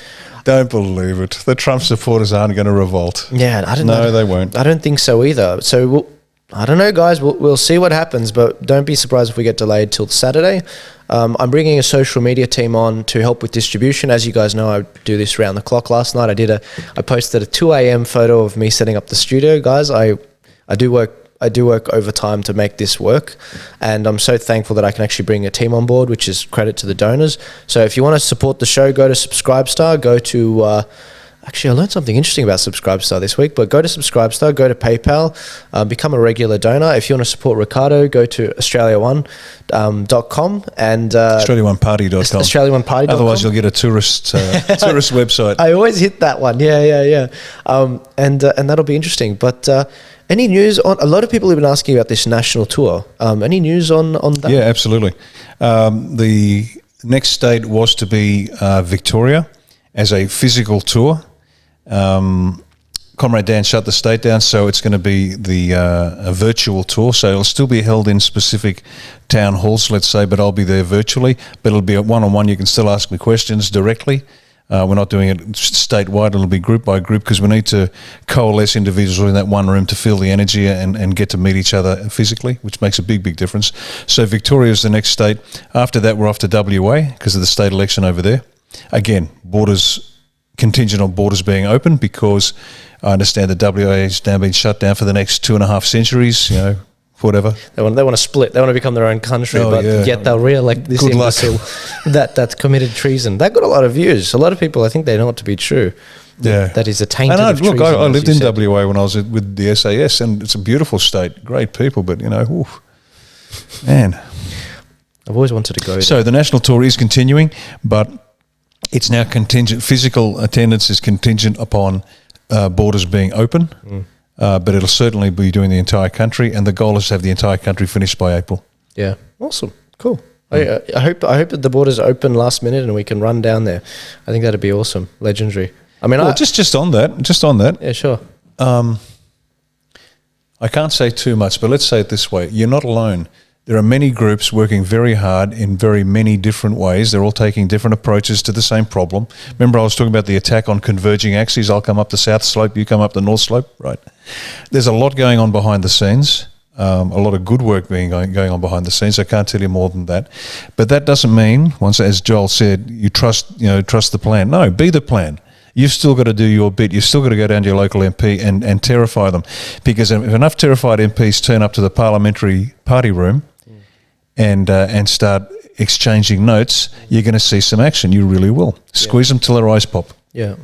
Don't believe it. The Trump supporters aren't going to revolt. Yeah, I don't know. No, they won't. I don't think so either. So I don't know, guys. We'll see what happens, but don't be surprised if we get delayed till Saturday. I'm bringing a social media team on to help with distribution. As you guys know, I do this round the clock. Last night I posted a 2 a.m. photo of me setting up the studio. Guys, I do work overtime to make this work, and I'm so thankful that I can actually bring a team on board, which is credit to the donors. So if you want to support the show, go to Subscribestar, go to Actually, I learned something interesting about Subscribestar this week, but go to Subscribestar, go to PayPal, become a regular donor. If you want to support Riccardo, go to australia1.com and Australia1party.com. Australia1party.com. Otherwise, you'll get a tourist website. I always hit that one. Yeah. And that'll be interesting. But any news on, a lot of people have been asking about this national tour. Any news on that? Yeah, absolutely. The next state was to be Victoria as a physical tour. Comrade Dan shut the state down, so it's going to be a virtual tour. So it'll still be held in specific town halls, let's say, but I'll be there virtually. But it'll be a one-on-one. You can still ask me questions directly. We're not doing it statewide. It'll be group by group because we need to coalesce individuals in that one room to feel the energy and get to meet each other physically, which makes a big difference. So Victoria is the next state. After that, we're off to WA because of the state election over there. Again, borders contingent on borders being open because I understand that WA has now been shut down for the next 2.5 centuries, whatever. They want to split. They want to become their own country, yet they'll re-elect this imbecile that's committed treason. That got a lot of views. A lot of people, I think they know it to be true. Yeah. That is a tainted of treason. Look, I lived in WA when I was with the SAS, and it's a beautiful state, great people, but, man. I've always wanted to go there. So the national tour is continuing, but it's now contingent. Physical attendance is contingent upon borders being open, but it'll certainly be doing the entire country, and the goal is to have the entire country finished by April. Yeah, awesome, cool. I hope that the borders open last minute and we can run down there. I think that'd be awesome, legendary. I mean, just on that. Yeah, sure. I can't say too much, but let's say it this way: you're not alone. There are many groups working very hard in very many different ways. They're all taking different approaches to the same problem. Remember I was talking about the attack on converging axes. I'll come up the south slope, you come up the north slope, right? There's a lot going on behind the scenes, a lot of good work going on behind the scenes. I can't tell you more than that. But that doesn't mean, once, as Joel said, you trust the plan. No, be the plan. You've still got to do your bit. You've still got to go down to your local MP and terrify them. Because if enough terrified MPs turn up to the parliamentary party room, and start exchanging notes, you're going to see some action. You really will. Squeeze them till their eyes pop. Yeah.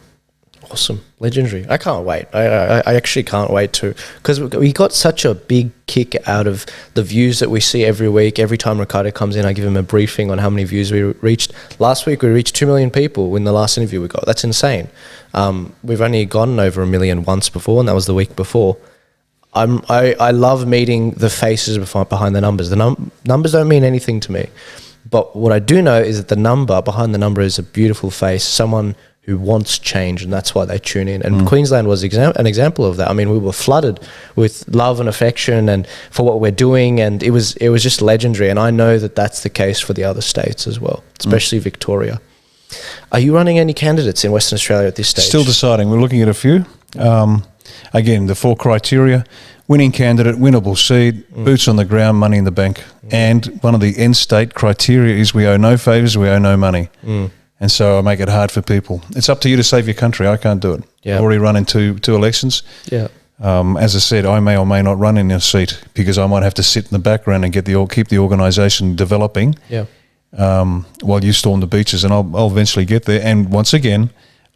Awesome. Legendary. I can't wait. I actually can't wait to, because we got such a big kick out of the views that we see every week. Every time Riccardo comes in, I give him a briefing on how many views we reached. Last week, we reached 2 million people in the last interview we got. That's insane. We've only gotten over 1 million once before, and that was the week before. I love meeting the faces behind the numbers. The numbers don't mean anything to me, but what I do know is that the number behind the number is a beautiful face, someone who wants change, and that's why they tune in. And Queensland was an example of that. I mean, we were flooded with love and affection and for what we're doing, and it was just legendary. And I know that that's the case for the other states as well, especially Victoria. Are you running any candidates in Western Australia at this stage? Still deciding. We're looking at a few. Again, the 4 criteria: winning candidate, winnable seat, boots on the ground, money in the bank. And one of the end state criteria is we owe no favours, we owe no money. And so I make it hard for people. It's up to you to save your country. I can't do it. I've already run in two elections. Yeah. As I said, I may or may not run in a seat because I might have to sit in the background and keep the organisation developing. Yeah. While you storm the beaches, and I'll eventually get there. And once again,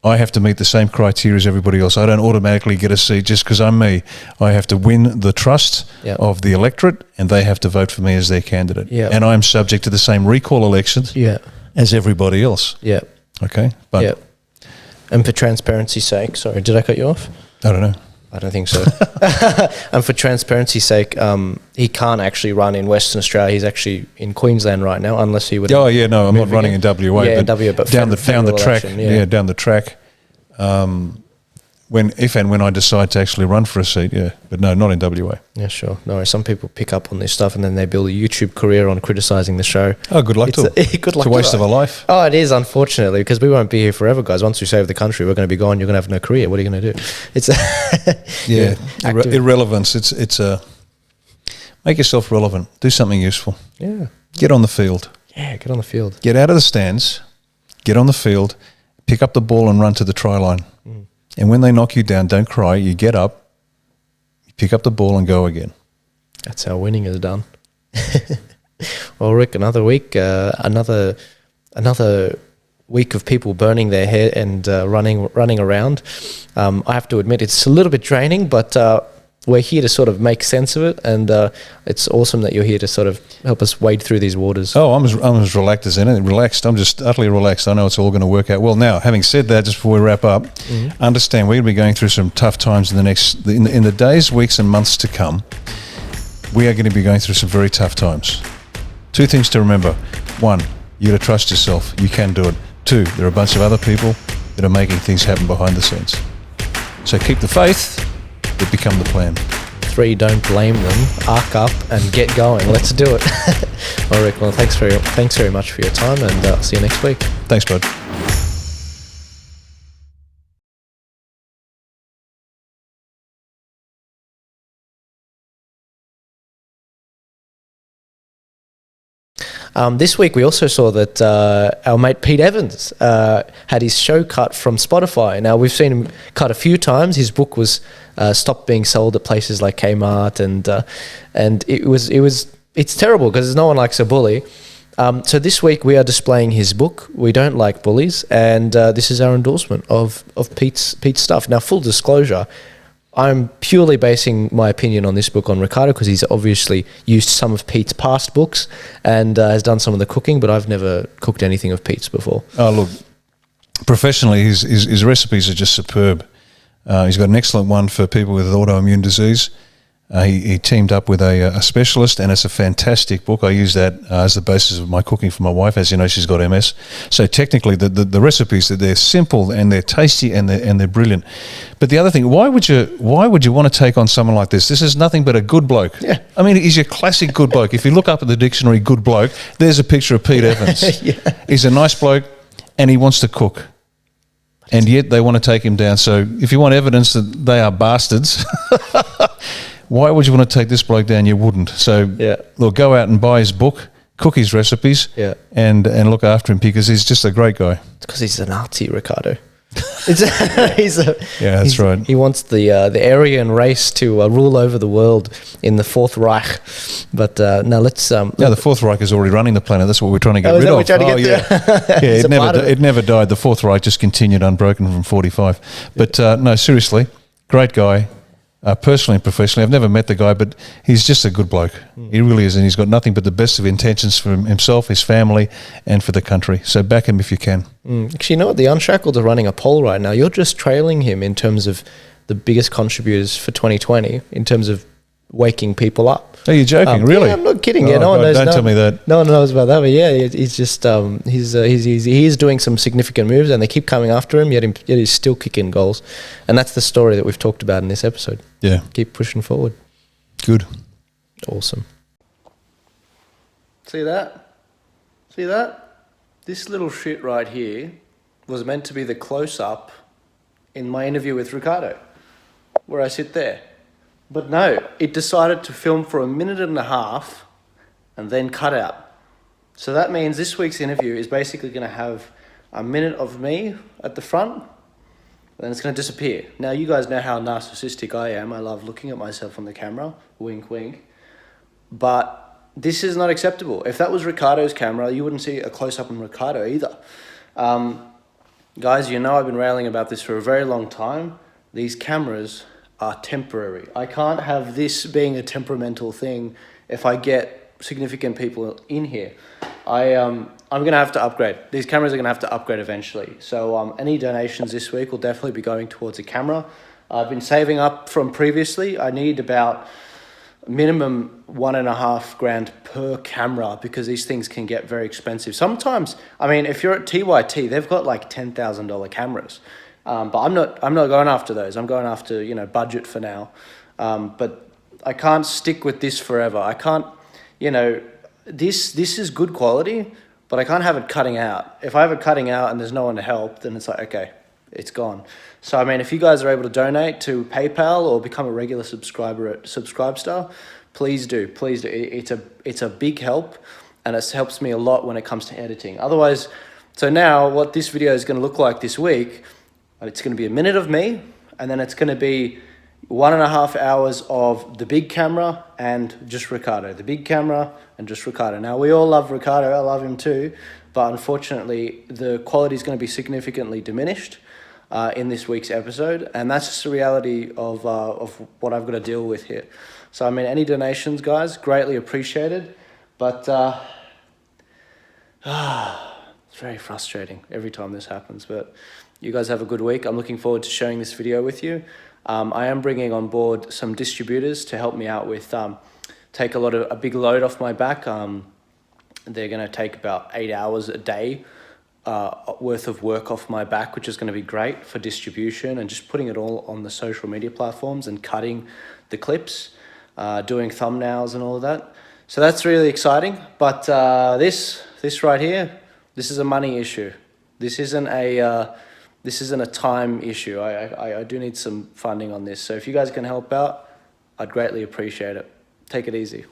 I have to meet the same criteria as everybody else. I don't automatically get a seat just because I'm me. I have to win the trust of the electorate, and they have to vote for me as their candidate. And I'm subject to the same recall elections as everybody else. Yeah. Okay? But and for transparency's sake, sorry, did I cut you off? I don't know. I don't think so. And for transparency's sake, he can't actually run in Western Australia. He's actually in Queensland right now, unless he would. Oh yeah, no, I'm not running in WA. Yeah, in WA, but down the track. Election, down the track. If and when I decide to actually run for a seat, but no, not in WA. Yeah, sure. No, some people pick up on this stuff and then they build a YouTube career on criticising the show. Oh, good luck to them. Good luck. It's a waste of a life. Oh, it is, unfortunately, because we won't be here forever, guys. Once we save the country, we're going to be gone. You're going to have no career. What are you going to do? It's irrelevance. It's make yourself relevant. Do something useful. Yeah. Get on the field. Yeah, get on the field. Get out of the stands. Get on the field. Pick up the ball and run to the try line. And when they knock you down, don't cry. You get up, you pick up the ball and go again. That's how winning is done. Well, Rick, another week, another week of people burning their hair and running around. I have to admit it's a little bit draining, but we're here to sort of make sense of it, and it's awesome that you're here to sort of help us wade through these waters. Oh, I'm as relaxed. I'm just utterly relaxed. I know it's all going to work out well. Now, having said that, just before we wrap up, understand we're going to be going through some tough times in the days, weeks, and months to come. We are going to be going through some very tough times. 2 things to remember. 1, you got to trust yourself. You can do it. 2, there are a bunch of other people that are making things happen behind the scenes. So keep the faith. But become the plan. 3, don't blame them. Arc up and get going. Let's do it. All right, well, thanks very much for your time, and I'll see you next week. Thanks, bud. This week we also saw that our mate Pete Evans had his show cut from Spotify. Now, we've seen him cut a few times. His book was stopped being sold at places like Kmart, and it's terrible because no one likes a bully. So this week we are displaying his book, We Don't Like Bullies, and this is our endorsement of Pete's stuff. Now, full disclosure, I'm purely basing my opinion on this book on Riccardo because he's obviously used some of Pete's past books and has done some of the cooking, but I've never cooked anything of Pete's before. Oh, look, professionally, his recipes are just superb. He's got an excellent one for people with autoimmune disease. He teamed up with a specialist, and it's a fantastic book. I use that as the basis of my cooking for my wife. As you know, she's got MS. So technically, the recipes, they're simple and they're tasty and they're brilliant. But the other thing, why would you want to take on someone like this? This is nothing but a good bloke. Yeah. I mean, he's your classic good bloke. If you look up at the dictionary, good bloke, there's a picture of Pete Evans. Yeah. He's a nice bloke, and he wants to cook. And yet they want to take him down. So if you want evidence that they are bastards, why would you want to take this bloke down? You wouldn't. So look, go out and buy his book, cook his recipes, and look after him because he's just a great guy. It's because he's a Nazi, Riccardo. That's right. He wants the Aryan race to rule over the world in the Fourth Reich. But now let's. The Fourth Reich is already running the planet. That's what we're trying to get rid of. It never died. The Fourth Reich just continued unbroken from 45. But no, seriously, great guy. Personally and professionally, I've never met the guy, but he's just a good bloke. He really is, and he's got nothing but the best of intentions for himself, his family, and for the country. So back him if you can. Actually, you know what? The Unshackled are running a poll right now. You're just trailing him in terms of the biggest contributors for 2020 in terms of waking people up. Are you joking? Really? Yeah, I'm not kidding. Oh, no one knows. Don't tell me that. No one knows about that. But yeah, he's just he's doing some significant moves, and they keep coming after him. Yet he's still kicking goals, and that's the story that we've talked about in this episode. Yeah, keep pushing forward. Good, awesome. See that? See that? This little shit right here was meant to be the close-up in my interview with Riccardo, where I sit there. But no, it decided to film for 1.5 minutes and then cut out. So that means this week's interview is basically going to have 1 minute of me at the front, and then it's going to disappear. Now, you guys know how narcissistic I am. I love looking at myself on the camera. Wink, wink. But this is not acceptable. If that was Riccardo's camera, you wouldn't see a close-up on Riccardo either. Guys, you know I've been railing about this for a very long time. These cameras are temporary. I can't have this being a temperamental thing if I get significant people in here. I'm going to have to upgrade. These cameras are going to have to upgrade eventually. So any donations this week will definitely be going towards a camera. I've been saving up from previously. I need about minimum $1.5 grand per camera because these things can get very expensive. Sometimes, I mean, if you're at TYT, they've got like $10,000 cameras. But I'm not going after those. I'm going after, budget for now. But I can't stick with this forever. I can't, this is good quality, but I can't have it cutting out. If I have it cutting out and there's no one to help, then it's like, okay, it's gone. So, I mean, if you guys are able to donate to PayPal or become a regular subscriber at Subscribestar, please do. Please do. It's a big help, and it helps me a lot when it comes to editing. Otherwise, so now what this video is going to look like this week, it's going to be 1 minute of me, and then it's going to be, 1.5 hours of the big camera and just Riccardo. The big camera and just Riccardo. Now, we all love Riccardo. I love him too. But unfortunately, the quality is going to be significantly diminished in this week's episode. And that's just the reality of what I've got to deal with here. So, I mean, any donations, guys, greatly appreciated. But it's very frustrating every time this happens. But you guys have a good week. I'm looking forward to sharing this video with you. I am bringing on board some distributors to help me out with take a big load off my back. They're going to take about 8 hours a day worth of work off my back, which is going to be great for distribution and just putting it all on the social media platforms and cutting the clips, doing thumbnails and all of that. So that's really exciting. But this right here, this is a money issue. This isn't a time issue. I do need some funding on this. So if you guys can help out, I'd greatly appreciate it. Take it easy.